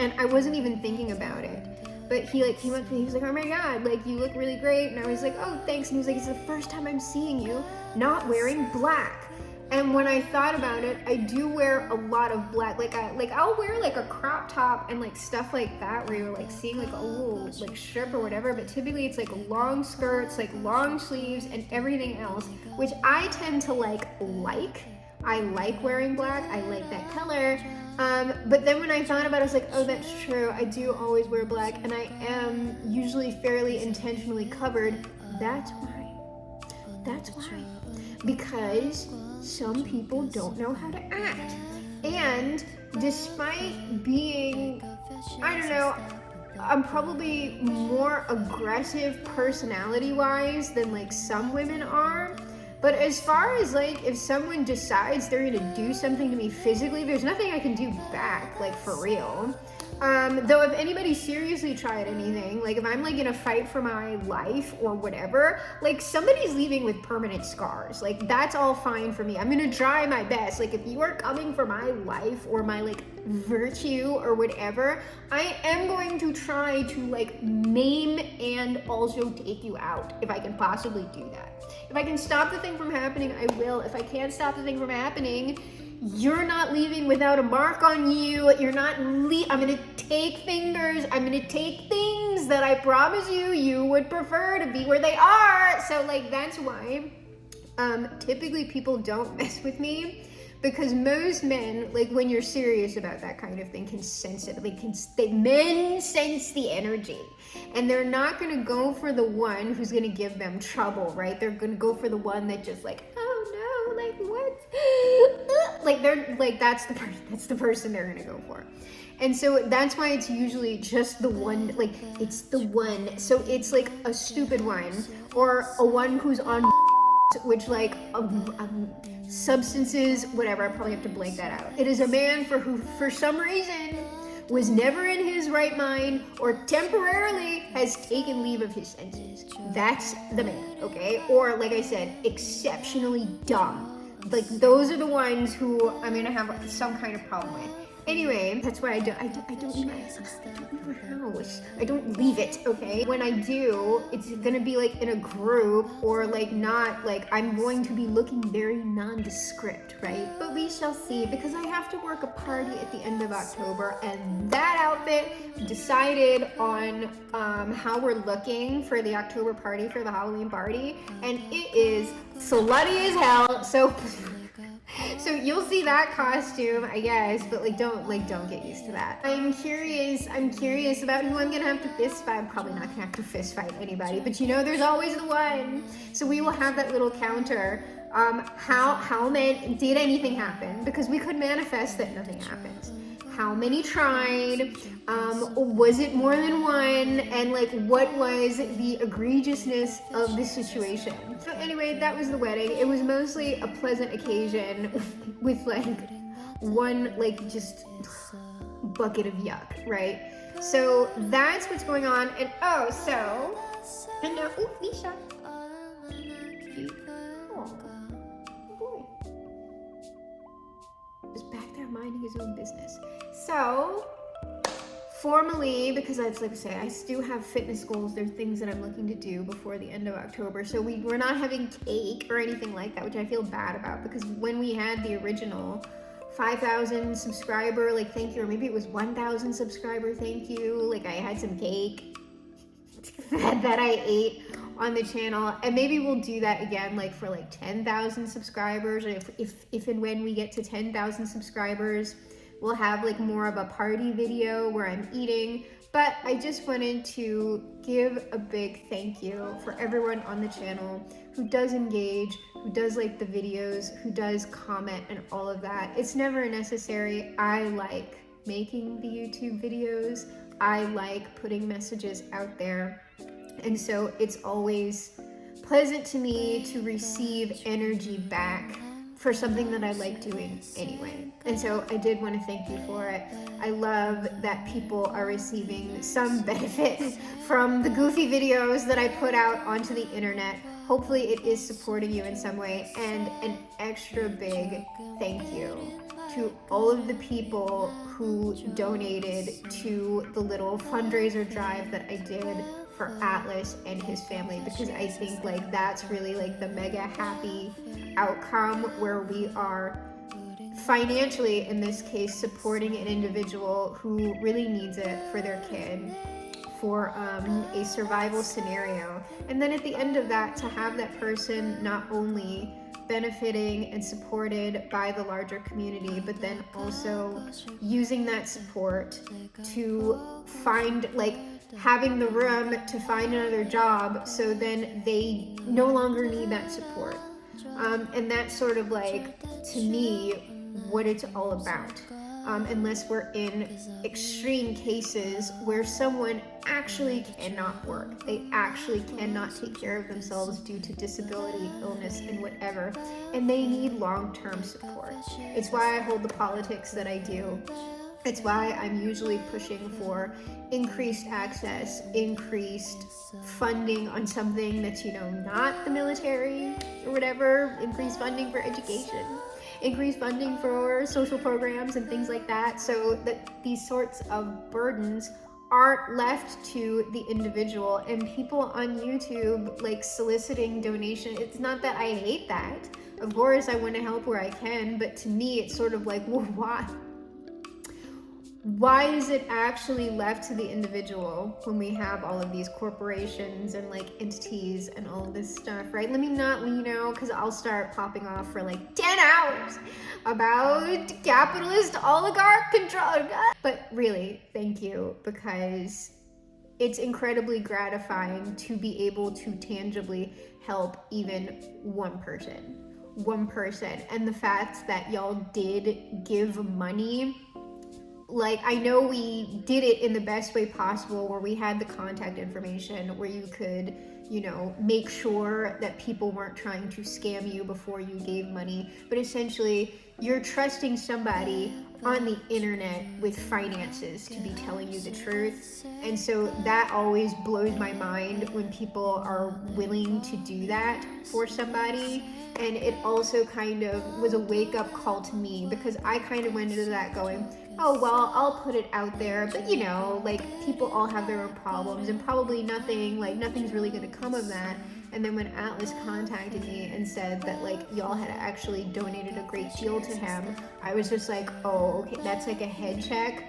and I wasn't even thinking about it. But he went to me, he was like, oh my God, like you look really great. And I was like, oh, thanks. And he was like, it's the first time I'm seeing you not wearing black. And when I thought about it, I do wear a lot of black. I'll wear like a crop top and like stuff like that where you're like seeing like a little like strip or whatever. But typically it's like long skirts, like long sleeves and everything else, which I tend to like. I like wearing black. I like that color. But then when I thought about it, I was like, oh, that's true. I do always wear black, and I am usually fairly intentionally covered. That's why. Because some people don't know how to act. And despite being, I don't know, I'm probably more aggressive personality-wise than like some women are. But as far as like, if someone decides they're gonna do something to me physically, there's nothing I can do back, like for real. Though if anybody seriously tried anything, like if I'm like in a fight for my life or whatever, like somebody's leaving with permanent scars. Like that's all fine for me. I'm gonna try my best. Like if you are coming for my life or my like virtue or whatever, I am going to try to like maim and also take you out if I can possibly do that. If I can stop the thing from happening, I will. If I can't stop the thing from happening, you're not leaving without a mark on you. You're not I'm gonna take fingers. I'm gonna take things that I promise you would prefer to be where they are. So like that's why typically people don't mess with me, because most men, like when you're serious about that kind of thing, can sense it. Men sense the energy, and they're not gonna go for the one who's gonna give them trouble, right? They're gonna go for the one that just like, oh no, like what? Like they're like, that's the person they're gonna go for. And so that's why it's usually just the one, like it's the one. So it's like a stupid one, or a one who's on which like substances, whatever. I probably have to blank that out. It is a man who for some reason was never in his right mind or temporarily has taken leave of his senses. That's the man, okay? Or like I said, exceptionally dumb. Like those are the ones who I'm gonna have some kind of problem with. Anyway, that's why I don't leave my house. I don't leave it, okay? When I do, it's gonna be like in a group, or like not, like I'm going to be looking very nondescript, right? But we shall see, because I have to work a party at the end of October, and that outfit decided on how we're looking for the October party, for the Halloween party, and it is slutty as hell. So you'll see that costume, I guess, but don't get used to that. I'm curious about who I'm gonna have to fist fight. I'm probably not gonna have to fist fight anybody, but there's always the one. So we will have that little counter. How many, did anything happen? Because we could manifest that nothing happens. How many tried? Was it more than one? And like, what was the egregiousness of the situation? So anyway, that was the wedding. It was mostly a pleasant occasion with like one like just bucket of yuck, right? So that's what's going on. And Lisha. Just back there minding his own business. So formally, because that's like I say, I do have fitness goals. There are things that I'm looking to do before the end of October. So we're not having cake or anything like that, which I feel bad about, because when we had the original 5,000 subscriber, like thank you, or maybe it was 1,000 subscriber thank you, like I had some cake that I ate on the channel, and maybe we'll do that again, like for like 10,000 subscribers, or if and when we get to 10,000 subscribers, we'll have like more of a party video where I'm eating. But I just wanted to give a big thank you for everyone on the channel who does engage, who does like the videos, who does comment and all of that. It's never necessary. I like making the YouTube videos. I like putting messages out there. And so it's always pleasant to me to receive energy back for something that I like doing anyway. And so I did want to thank you for it. I love that people are receiving some benefit from the goofy videos that I put out onto the internet. Hopefully it is supporting you in some way. And an extra big thank you to all of the people who donated to the little fundraiser drive that I did for Atlas and his family, because I think like that's really like the mega happy outcome, where we are financially, in this case, supporting an individual who really needs it for their kid, for a survival scenario. And then at the end of that, to have that person not only benefiting and supported by the larger community, but then also using that support to find, like, having the room to find another job, so then they no longer need that support. And that's sort of like, to me, what it's all about. Unless we're in extreme cases where someone actually cannot work, they actually cannot take care of themselves due to disability, illness, and whatever, and they need long-term support. It's why I hold the politics that I do. It's why I'm usually pushing for increased access, increased funding on something that's, not the military or whatever, increased funding for education, increased funding for social programs and things like that, so that these sorts of burdens aren't left to the individual. And people on YouTube, like, soliciting donation, it's not that I hate that. Of course, I want to help where I can, but to me, it's sort of like, well, why is it actually left to the individual when we have all of these corporations and like entities and all this stuff, right? Let me not, because I'll start popping off for like 10 hours about capitalist oligarch control. But really, thank you, because it's incredibly gratifying to be able to tangibly help even one person. one person, and the fact that y'all did give money, like, I know we did it in the best way possible, where we had the contact information where you could, you know, make sure that people weren't trying to scam you before you gave money. But essentially, you're trusting somebody on the internet with finances to be telling you the truth. And so that always blows my mind when people are willing to do that for somebody. And it also kind of was a wake-up call to me, because I kind of went into that going, oh, well, I'll put it out there, but you know, like, people all have their own problems, and probably nothing's really gonna come of that. And then when Atlas contacted me and said that, like, y'all had actually donated a great deal to him, I was just like, oh, okay, that's like a head check.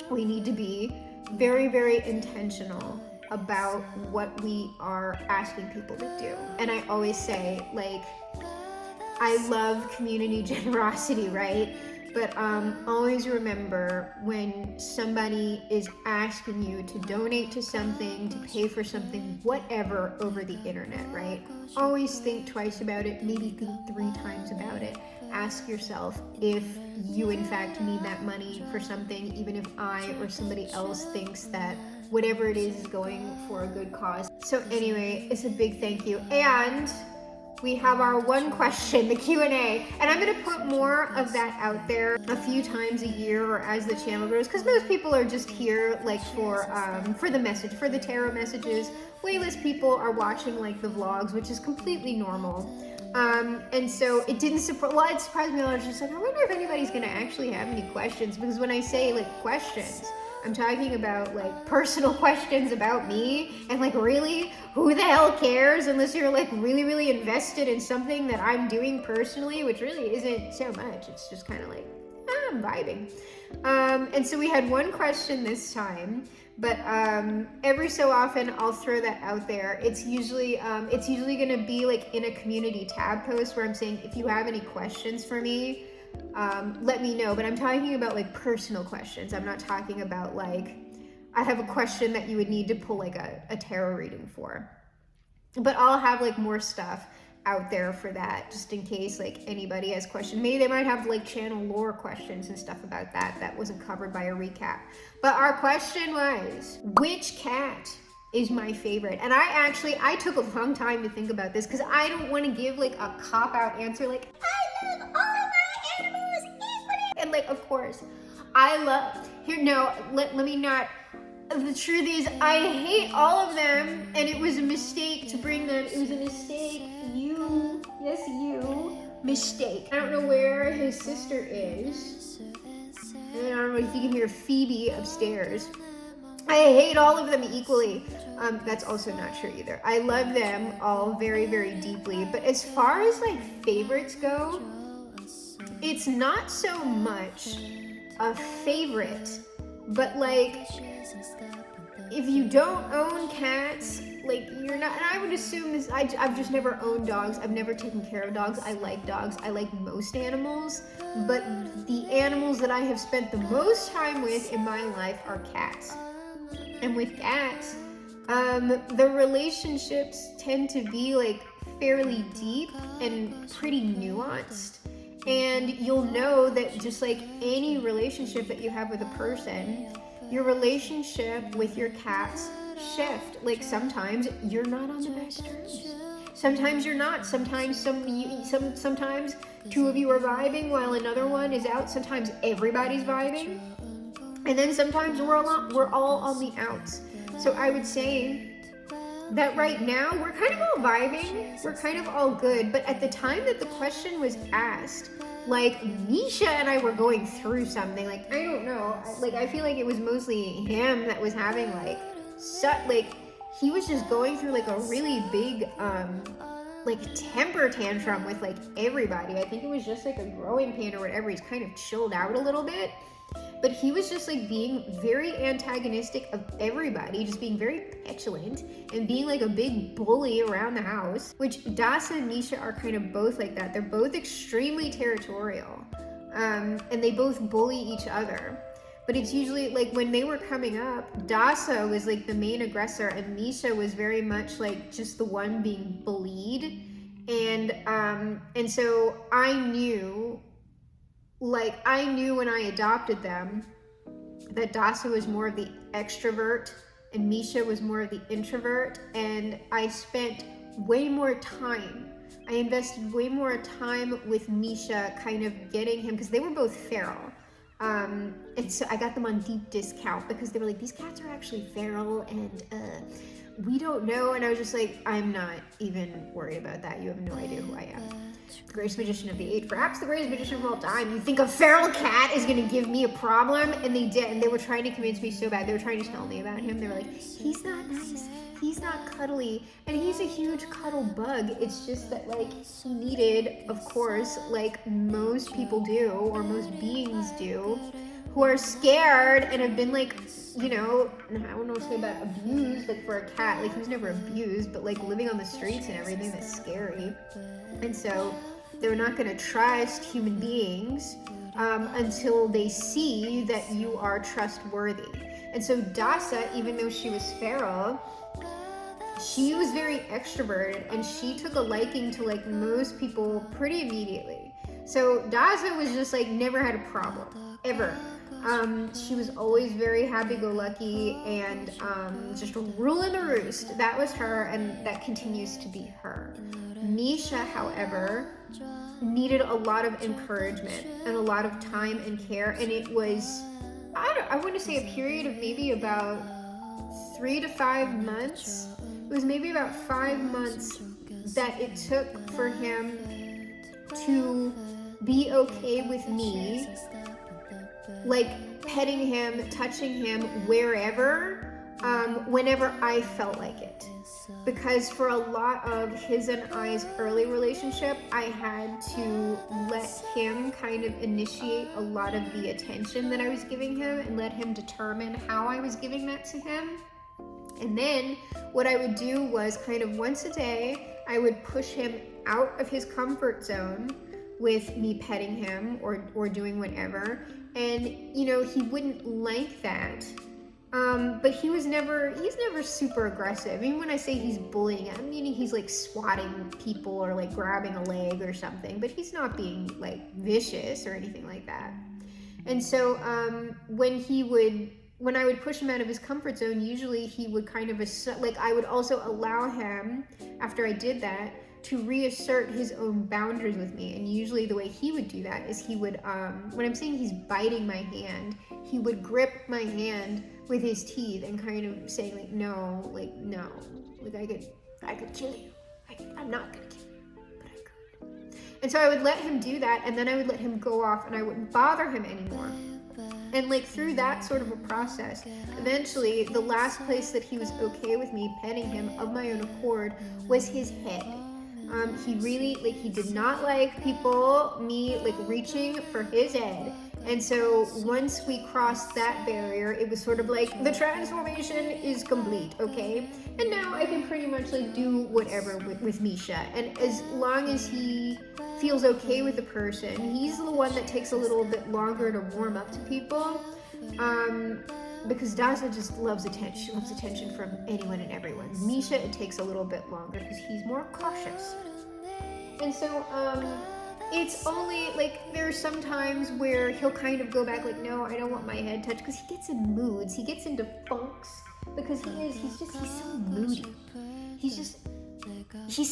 We need to be very, very intentional about what we are asking people to do. And I always say, like, I love community generosity, right? But always remember, when somebody is asking you to donate to something, to pay for something, whatever, over the internet, right? Always think twice about it, maybe think 3 times about it. Ask yourself if you in fact need that money for something, even if I or somebody else thinks that whatever it is going for a good cause. So anyway, it's a big thank you. And we have our one question, the Q&A, and I'm going to put more of that out there a few times a year or as the channel grows, because most people are just here like for the message, for the tarot messages. Way less people are watching like the vlogs, which is completely normal. And so it didn't surprise, well, it surprised me a lot. I was just like, I wonder if anybody's going to actually have any questions, because when I say like questions, I'm talking about like personal questions about me, and like, really, who the hell cares unless you're like really, really invested in something that I'm doing personally, which really isn't so much. It's just kind of like, I'm vibing. And so we had one question this time, but every so often I'll throw that out there. It's usually going to be like in a community tab post where I'm saying, if you have any questions for me, let me know. But I'm talking about like personal questions. I'm not talking about like, I have a question that you would need to pull like a tarot reading for. But I'll have like more stuff out there for that, just in case like anybody has questions. Maybe they might have like channel lore questions and stuff about that wasn't covered by a recap. But our question was, which cat is my favorite? And I took a long time to think about this, because I don't want to give like a cop-out answer like, I love all my animals equally. And like, of course, let me not. The truth is, I hate all of them, and it was a mistake to bring them. It was a mistake. You, mistake. I don't know where his sister is. And I don't know if you can hear Phoebe upstairs. I hate all of them equally. That's also not true either. I love them all very, very deeply. But as far as like favorites go, it's not so much a favorite, but like, if you don't own cats, like, you're not, and I would assume this, I've just never owned dogs. I've never taken care of dogs. I like dogs. I like most animals, but the animals that I have spent the most time with in my life are cats. And with cats, the relationships tend to be like fairly deep and pretty nuanced. And you'll know that just like any relationship that you have with a person, your relationship with your cats shift. Like, sometimes you're not on the best terms. Sometimes you're not. Sometimes sometimes two of you are vibing while another one is out. Sometimes everybody's vibing. And then sometimes we're all on the outs. So I would say that right now we're kind of all vibing. We're kind of all good. But at the time that the question was asked, like, Misha and I were going through something. Like, I don't know. I feel like it was mostly him that was having he was just going through like a really big like temper tantrum with like everybody. I think it was just like a growing pain or whatever. He's kind of chilled out a little bit. But he was just like being very antagonistic of everybody, just being very petulant and being like a big bully around the house, which Dasa and Misha are kind of both like that. They're both extremely territorial, and they both bully each other. But it's usually like when they were coming up, Dasa was like the main aggressor and Misha was very much like just the one being bullied. And so I knew when I adopted them that Dasa was more of the extrovert and Misha was more of the introvert, and I spent way more time. I invested way more time with Misha, kind of getting him, because they were both feral. And so I got them on deep discount because they were like, these cats are actually feral and we don't know. And I was just like, I'm not even worried about that. You have no idea who I am. The greatest magician of the age, perhaps the greatest magician of all time. You think a feral cat is going to give me a problem? And they did. And they were trying to convince me so bad. They were trying to tell me about him. They were like, he's not nice. He's not cuddly. And he's a huge cuddle bug. It's just that, like, he needed, of course, like most people do, or most beings do, who are scared and have been, like, you know, I don't know what to say about abused, like for a cat, like he was never abused, but like living on the streets and everything, that's scary. And so they're not going to trust human beings until they see that you are trustworthy. And so Dasa, even though she was feral, she was very extroverted and she took a liking to like most people pretty immediately. So Dasa was just like never had a problem, ever. She was always very happy-go-lucky and just ruling the roost. That was her, and that continues to be her. Misha, however, needed a lot of encouragement and a lot of time and care, and it was, I want to say a period of maybe about 3 to 5 months. It was maybe about 5 months that it took for him to be okay with me, like petting him, touching him wherever, whenever I felt like it. Because for a lot of his and I's early relationship, I had to let him kind of initiate a lot of the attention that I was giving him and let him determine how I was giving that to him. And then what I would do was kind of once a day, I would push him out of his comfort zone with me petting him or doing whatever. And, you know, he wouldn't like that. But he's never super aggressive. I mean, when I say he's bullying, I'm meaning he's like swatting people or like grabbing a leg or something, but he's not being like vicious or anything like that. And so when I would push him out of his comfort zone, usually he would kind of, I would also allow him, after I did that, to reassert his own boundaries with me. And usually the way he would do that is he would, when I'm saying he's biting my hand, he would grip my hand with his teeth and kind of saying like, no, I could kill you. I'm not gonna kill you, but I could. And so I would let him do that, and then I would let him go off and I wouldn't bother him anymore. And like through that sort of a process, eventually the last place that he was okay with me petting him of my own accord was his head. He really, he did not like me reaching for his head. And so once we crossed that barrier, it was sort of like the transformation is complete, okay? And now I can pretty much do whatever with Misha. And as long as he feels okay with the person, he's the one that takes a little bit longer to warm up to people. Because Dasa just loves attention. She loves attention from anyone and everyone. Misha, it takes a little bit longer because he's more cautious. And so, it's only, there's some times where he'll kind of go back, no, I don't want my head touched, because he gets in moods. He gets into funks, because he's so moody. He's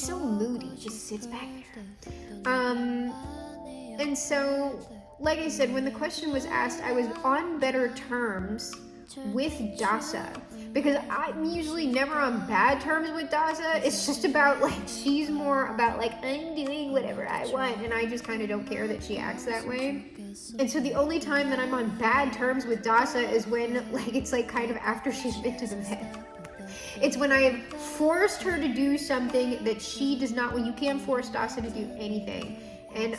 so moody. He just sits back there. And so, like I said, when the question was asked, I was on better terms with Dasa, because I'm usually never on bad terms with Dasa. It's just about she's more about I'm doing whatever I want, and I just kind of don't care that she acts that way. And so the only time that I'm on bad terms with Dasa is when it's kind of after she's been to the vet. It's when I have forced her to do something that she does not. Well, you can't force Dasa to do anything. And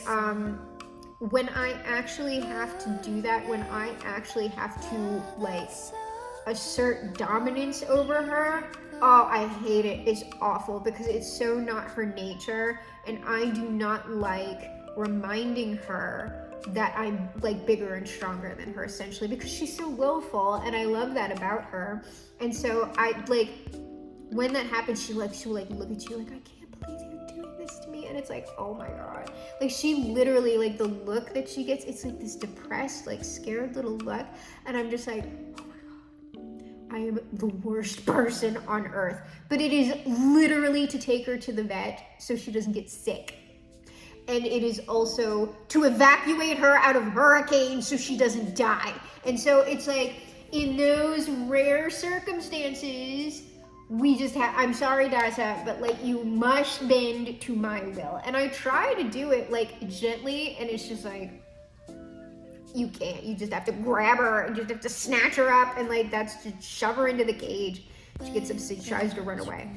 when I actually have to do that, when I actually have to assert dominance over her, oh, I hate it. It's awful because it's so not her nature, and I do not like reminding her that I'm bigger and stronger than her, essentially, because she's so willful, and I love that about her. And so I when that happens, she'll look at you I can't believe you're doing this to me. and it's like, oh my God. Like she literally, like the look that she gets, it's like this depressed, like scared little look. And I'm just like, oh my God, I am the worst person on earth. But it is literally to take her to the vet so she doesn't get sick. And it is also to evacuate her out of hurricanes so she doesn't die. And so it's like, in those rare circumstances, we just have, I'm sorry, Dasa, but like you must bend to my will. And I try to do it like gently, and it's just like, you can't. You just have to grab her and just have to snatch her up, and like that's just shove her into the cage. She gets upset, tries to run away.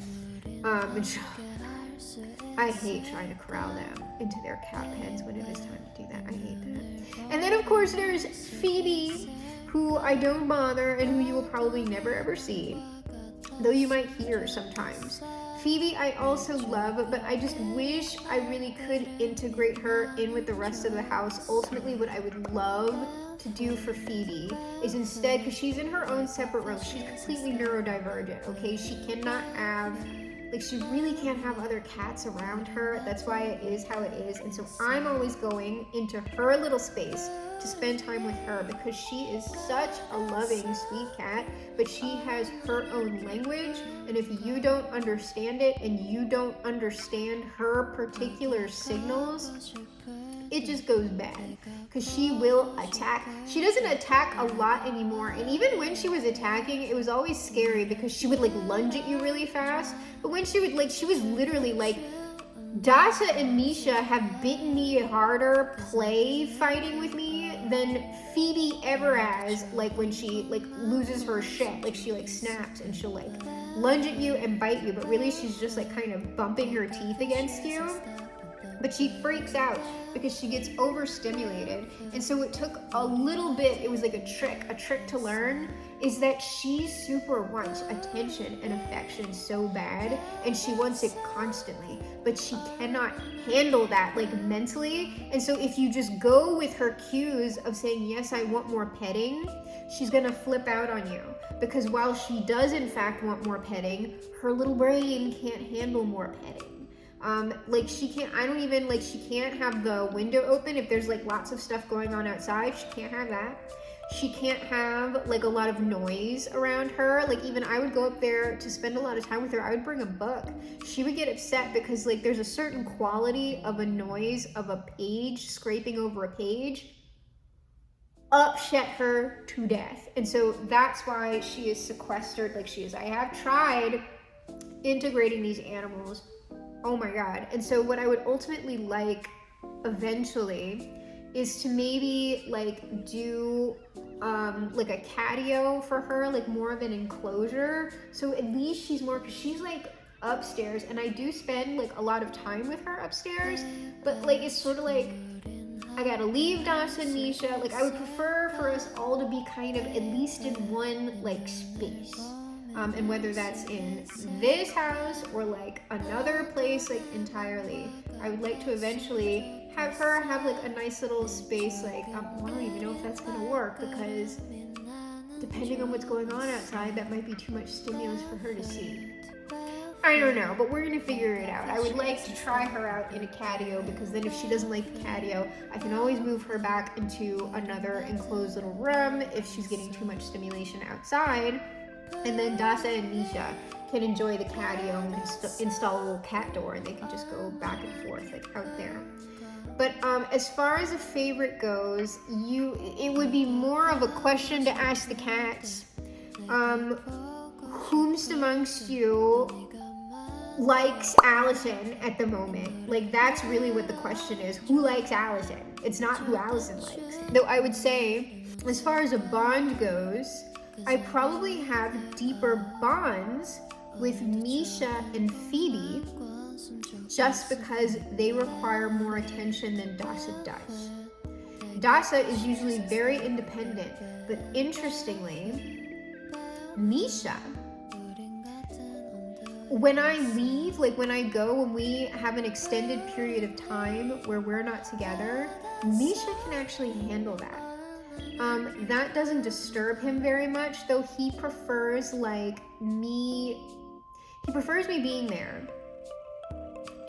I hate trying to corral them into their cat pens when it is time to do that. I hate that. And then of course there's Phoebe, who I don't bother and who you will probably never ever see, though you might hear sometimes. Phoebe I also love, but I just wish I really could integrate her in with the rest of the house. Ultimately, what I would love to do for Phoebe is instead, because she's in her own separate room, she's completely neurodivergent, okay? She cannot have, like she really can't have other cats around her. That's why it is how it is. And so I'm always going into her little space to spend time with her, because she is such a loving, sweet cat, but she has her own language. And if you don't understand it and you don't understand her particular signals, it just goes bad, because she will attack. She doesn't attack a lot anymore, and even when she was attacking, it was always scary because she would like lunge at you really fast. But when she would, like, she was literally like, Dasa and Misha have bitten me harder play fighting with me than Phoebe ever has, like when she like loses her shit, like she like snaps and she'll like lunge at you and bite you, but really she's just like kind of bumping her teeth against you. But she freaks out because she gets overstimulated. And so it took a little bit, it was like a trick to learn, is that she super wants attention and affection so bad, and she wants it constantly, but she cannot handle that like mentally. And so if you just go with her cues of saying, yes, I want more petting, she's gonna flip out on you, because while she does in fact want more petting, her little brain can't handle more petting. Like she can't, I don't even, like she can't have the window open if there's like lots of stuff going on outside. She can't have that. She can't have like a lot of noise around her. Like even I would go up there to spend a lot of time with her. I would bring a book. She would get upset because like there's a certain quality of a noise of a page scraping over a page upset her to death. And so that's why she is sequestered like she is. I have tried integrating these animals. Oh my God. And so what I would ultimately like eventually is to maybe like do like a catio for her, like more of an enclosure. So at least she's more, because she's like upstairs, and I do spend like a lot of time with her upstairs, but like it's sort of like I gotta leave Dasa and Misha. Like I would prefer for us all to be kind of at least in one like space. And whether that's in this house or like another place like entirely, I would like to eventually have her have like a nice little space. Like I don't even know if that's gonna work, because depending on what's going on outside, that might be too much stimulus for her to see. I don't know, but we're gonna figure it out. I would like to try her out in a catio, because then if she doesn't like the catio, I can always move her back into another enclosed little room if she's getting too much stimulation outside. And then Dasa and Misha can enjoy the catio, and we can install a little cat door, and they can just go back and forth like out there. But as far as a favorite goes, it would be more of a question to ask the cats. Whomst amongst you likes Allison at the moment? Like that's really what the question is. Who likes Allison? It's not who Allison likes. Though I would say, as far as a bond goes, I probably have deeper bonds with Misha and Phoebe, just because they require more attention than Dasa does. Dasa is usually very independent, but interestingly, Misha, when I leave, like when I go, when we have an extended period of time where we're not together, Misha can actually handle that. That doesn't disturb him very much, though he prefers me being there.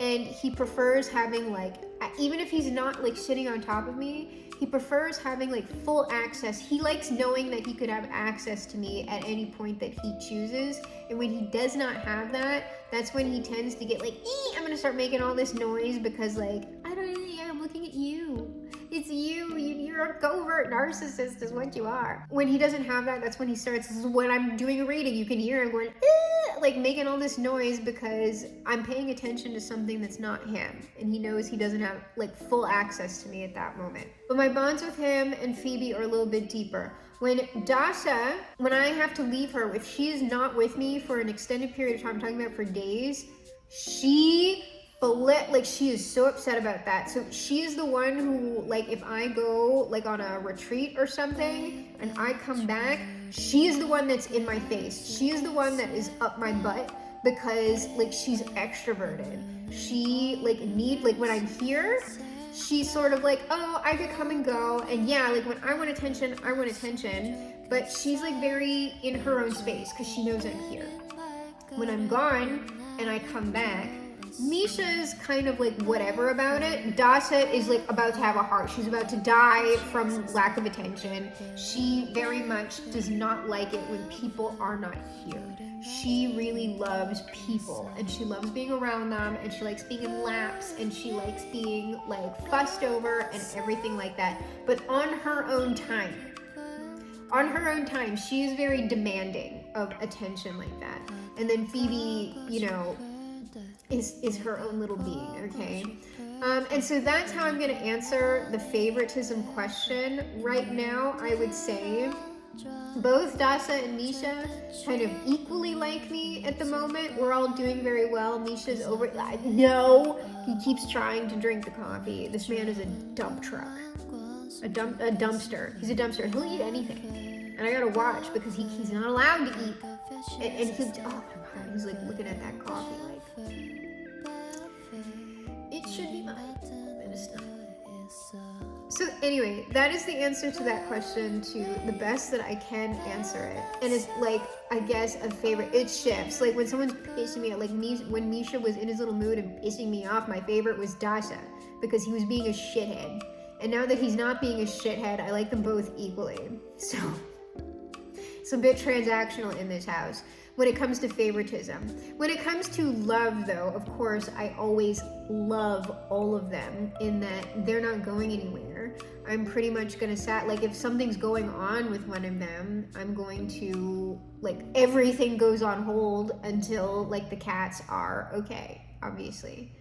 and he prefers having like, even if he's not like sitting on top of me, he prefers having like full access. He likes knowing that he could have access to me at any point that he chooses. And when he does not have that, that's when he tends to get like, I'm gonna start making all this noise because like, I'm looking at you. It's you. You're a covert narcissist is what you are. When he doesn't have that, that's when he starts, when I'm doing a reading, you can hear him going, like making all this noise because I'm paying attention to something that's not him. And he knows he doesn't have like full access to me at that moment. But my bonds with him and Phoebe are a little bit deeper. When Dasha, when I have to leave her, if she is not with me for an extended period of time, I'm talking about for days, she is so upset about that. So she is the one who, like, if I go like on a retreat or something and I come back, she is the one that's in my face. She is the one that is up my butt because like she's extroverted. She like when I'm here, she's sort of like, oh, I could come and go, and yeah, like when I want attention, I want attention, but she's like very in her own space because she knows I'm here. When I'm gone and I come back, Misha's kind of like whatever about it. Dasha is like about to have a heart. She's about to die from lack of attention. She very much does not like it when people are not here. She really loves people and she loves being around them and she likes being in laps and she likes being like fussed over and everything like that. But on her own time. On her own time, she is very demanding of attention like that. And then Phoebe, is her own little being, okay? And so that's how I'm gonna answer the favoritism question. Right now, I would say both Dasha and Misha kind of equally like me at the moment. We're all doing very well. Misha's over, no, he keeps trying to drink the coffee. This man is a dump truck, a dumpster. He's a dumpster, he'll eat anything. And I gotta watch because he's not allowed to eat. And he's like looking at that coffee like, it should be mine, and it's not. So anyway, that is the answer to that question to the best that I can answer it. And it's like, I guess a favorite, it shifts. Like when someone's pissing me off, like when Misha was in his little mood and pissing me off, my favorite was Dasha because he was being a shithead. And now that he's not being a shithead, I like them both equally. So it's a bit transactional in this house when it comes to favoritism. When it comes to love, though, of course, I always love all of them in that they're not going anywhere. I'm pretty much gonna like if something's going on with one of them, I'm going to, like, everything goes on hold until, like, the cats are okay, obviously.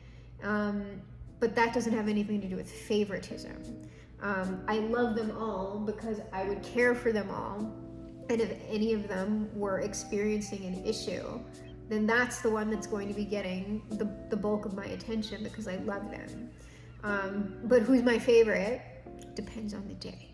But that doesn't have anything to do with favoritism. I love them all because I would care for them all. And if any of them were experiencing an issue, then that's the one that's going to be getting the bulk of my attention because I love them. But who's my favorite? Depends on the day.